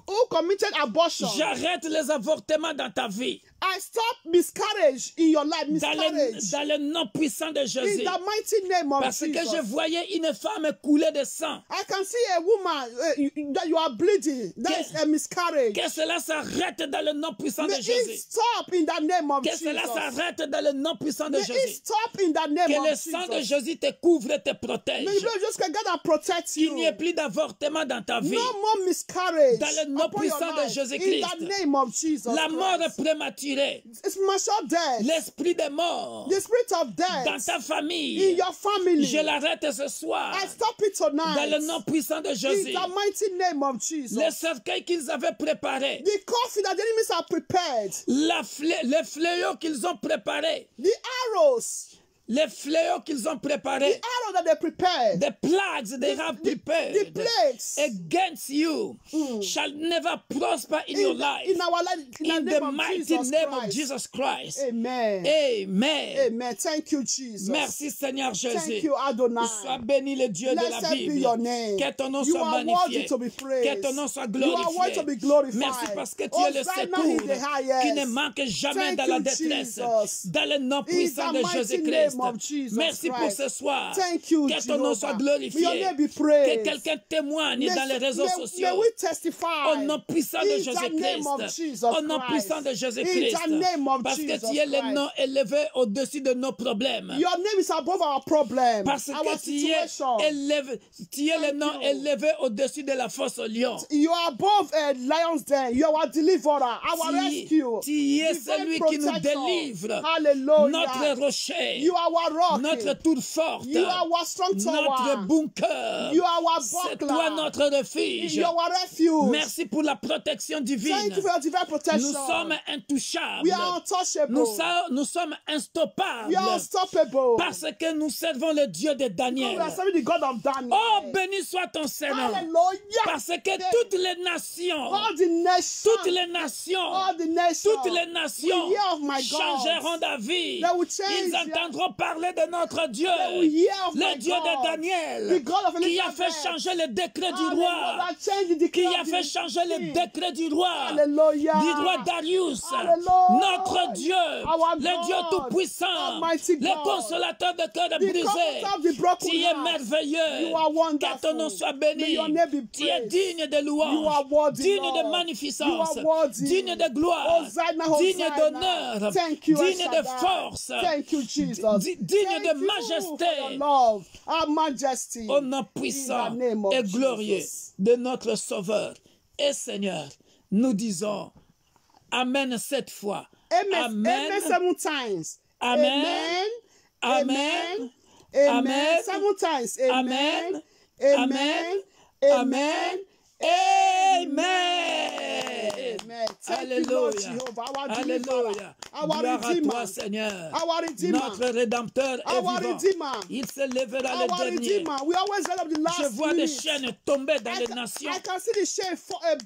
who committed abortion, j'arrête les avortements dans ta vie. I stop miscarriage in your life. Miscarriage. Dans le nom puissant de In Jésus. the mighty name of Parce que Jesus. je voyais une femme couler de sang. I can see a woman that you are bleeding. That is a miscarriage. Que cela s'arrête dans le nom puissant May de it Jésus. stop in the name of Que Jesus. cela s'arrête dans le nom puissant de May it Jésus. stop in the name Que of le sang de Jesus. Jésus te couvre et te protège. May the blood of Jesus God that protects Qu'il n'y ait you. plus d'avortement dans ta vie. No more miscarriage. Dans le nom upon your puissant de life. Jésus-Christ. In the name of Jesus La mort Christ. prématurée. It's premature death. L'esprit de mort The spirit of death dans ta in famille. your family. Je l'arrête ce soir. I stop it tonight. Dans le nom puissant de In Jésus. the mighty name of Jesus. Les cercueils qu'ils avaient préparés. The coffee that the enemies have prepared. Les fléaux qu'ils ont préparés. The arrows. Les fléaux qu'ils ont The préparés. arrow that they prepared. The plagues they have The prepared plagues. against you shall never prosper in your life. In our life. In the the name of mighty Jesus name Christ. of Jesus Christ. Amen. Amen. Amen. Thank you, Jesus. Merci Seigneur Thank Jésus. you, Adonai. Sois béni le Dieu de la Blessed be Bible. your name. Que ton nom You soit are magnifié. worthy to be praised. Que ton nom soit You are worthy to be glorifié. glorified. Merci parce que tu es le Hosanna in secours the highest. qui ne manque jamais Thank dans la you, détresse. Jesus. Dans le nom In puissant the de mighty Jésus-Christ. name of Jesus Merci pour Christ. ce soir. Thank you, Que ton nom soit Jehovah. May your glorifié. name be Que praised. quelqu'un témoigne dans les réseaux May sociaux. we testify Au nom puissant de in the name of Jésus-Christ. Jesus Au nom Christ. puissant de Jésus-Christ. In the name of Parce que Jesus tu es le Christ. nom élevé au-dessus de nos problèmes. Your name is above our problem, Parce our que situation. tu es le nom you. élevé au-dessus de la fosse au lion. You are above a lion's den. You are our deliverer, our rescue. Tu es divine celui qui nous protection. délivre. Hallelujah. Notre rocher. You are our rock. Notre tour forte. You are our strong tower. Notre bunker. You are our C'est buckler. toi notre refuge. You are our refuge. Merci pour la protection divine. Thank you for your divine protection. Nous sommes intouchables. We are untouchable. Nous sommes instoppables. We are unstoppable. Parce que nous servons le Dieu de We Daniel. are serving the God of Daniel. Oh, béni soit ton Seigneur. Hallelujah. Parce que toutes les nations, All the nations, toutes les nations, all the nations, toutes les nations will hear of my God. changeront d'avis. They will change. Ils entendront parler de notre Dieu, They will hear of my le Dieu God. de Daniel, The God of qui a fait Elizabeth. changer le décret du Hallelujah. roi, Change the qui decree a of fait the changer le king. décret du roi, Hallelujah. du roi Darius, Hallelujah. notre Dieu, Our le Dieu God, tout-puissant, Almighty le God. consolateur de cœur The brisé. comfort of the broken Tu es heart. merveilleux. You are wonderful. Que ton nom soit May béni. your name be Tu es praised. digne de You are louange, worthy, digne Lord. de You magnificence, are worthy. digne de gloire, Hosanna, digne Hosanna. d'honneur, Thank you, digne El de Shaddai. force, Thank you, Jesus. digne Thank de you for majesté. your love, our majesty. Au nom puissant In the name of et glorieux Jesus. de notre Sauveur et Seigneur, nous disons Amen cette fois. Amen. Amen. Amen 7 times. Amen. Amen. Amen. Amen. 7 times. Amen. Amen. Amen. Amen. Amen. Thank you, Lord Alléluia. Jehovah, our deliverer, Alléluia. our Gloire à toi, redeemer, Seigneur. our redeemer, Notre Rédempteur est our vivant. redeemer, Il se lèvera le our dernier. redeemer. We always get up the last Je vois des minute. chaînes tomber dans les nations. I can see the chain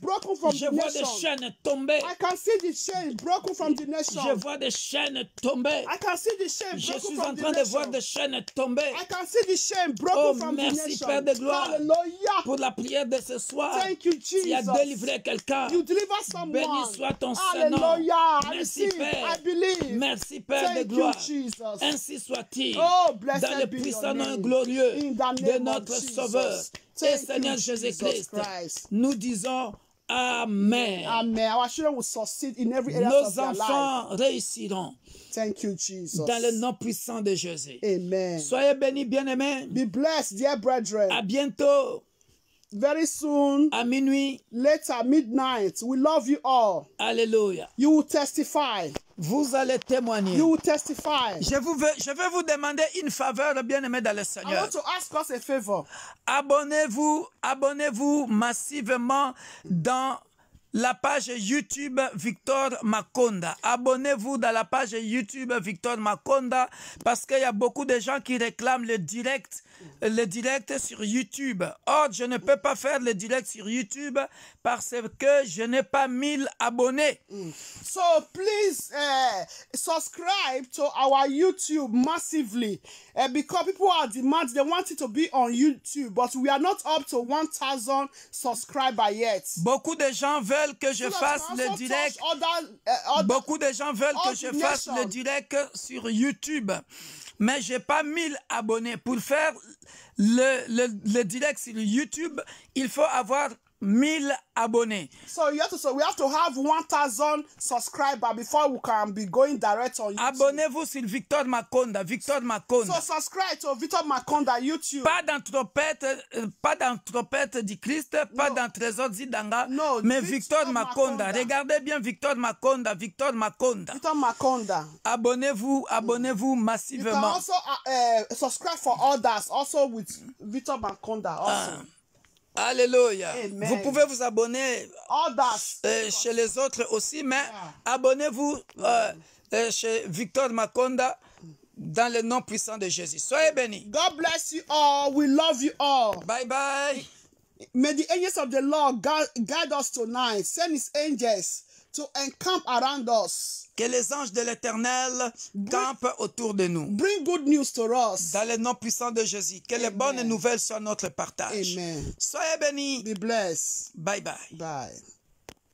broken from Je the vois des nation. chaînes tomber. I can see the chain broken from the nation. Je vois des chaînes tomber. I can see the chain Je broken suis from en the train de voir nation. des chaînes tomber. I can see the chain broken Oh, from the merci, nation. Père de gloire. Hallelujah. Pour la prière de ce soir, Thank you, tu as Jesus. délivré quelqu'un. You deliver someone. Béni soit ton Saint-Nom. Hallelujah. I Merci, receive. Père. I believe. Merci, Père de Thank you, gloire. Jesus. Ainsi soit-il. Oh, blessed Dans le be your puissant nom name. glorieux In the de name notre of Jesus. Sauveur et Thank Seigneur you, Jésus-Christ, Jesus Christ. nous disons Amen. Amen. Our children will succeed in every area Nos of their life. enfants réussiront Thank you, Jesus. dans le nom puissant de Jésus. Amen. Soyez bénis, bien-aimés. Be blessed, dear brethren. À bientôt, Very soon, à minuit. later, midnight. We love you all. Alléluia. You will testify. Vous allez témoigner. You will testify. Je vais vous demander une faveur, bien-aimés dans le I Seigneur. want to ask us a favor. Abonnez-vous massivement dans la page YouTube Victor Makonda. Abonnez-vous dans la page YouTube Victor Makonda parce qu'il y a beaucoup de gens qui réclament le direct sur YouTube. Or, je ne peux pas faire le direct sur YouTube parce que je n'ai pas 1000 abonnés. So please subscribe to our YouTube massively because people are demanding, they want it to be on YouTube, but we are not up to 1000 subscribers yet. Beaucoup de gens veulent que je fasse le direct. Beaucoup de gens veulent que je fasse le direct sur YouTube. Mais j'ai pas 1000 abonnés. Pour faire le direct sur YouTube, il faut avoir 1000 abonnés. So we have to have 1000 subscribers before we can be going direct on YouTube. Abonnez-vous sur Victor Makonda. Victor Makonda. So subscribe to Victor Makonda YouTube. Pas dans trompette du Christ, pas dans Trésor Zidanga, mais Victor Makonda. Regardez bien Victor Makonda. Victor Makonda. Victor Makonda. Abonnez-vous massivement. You can also subscribe for others, also with Victor Makonda. Also. Alléluia. Amen. Vous pouvez vous abonner chez les autres aussi, mais abonnez-vous chez Victor Makonda dans le nom puissant de Jésus. Soyez bénis. God bless you all. We love you all. Bye bye. May the angels of the Lord guide us tonight. Send his angels to encamp around us. Que les anges de l'Éternel campent autour de nous. Bring good news to us. Dans le nom puissant de Jésus. Que les bonnes nouvelles soient notre partage. Amen. Soyez bénis. Be blessed. Bye bye. Bye.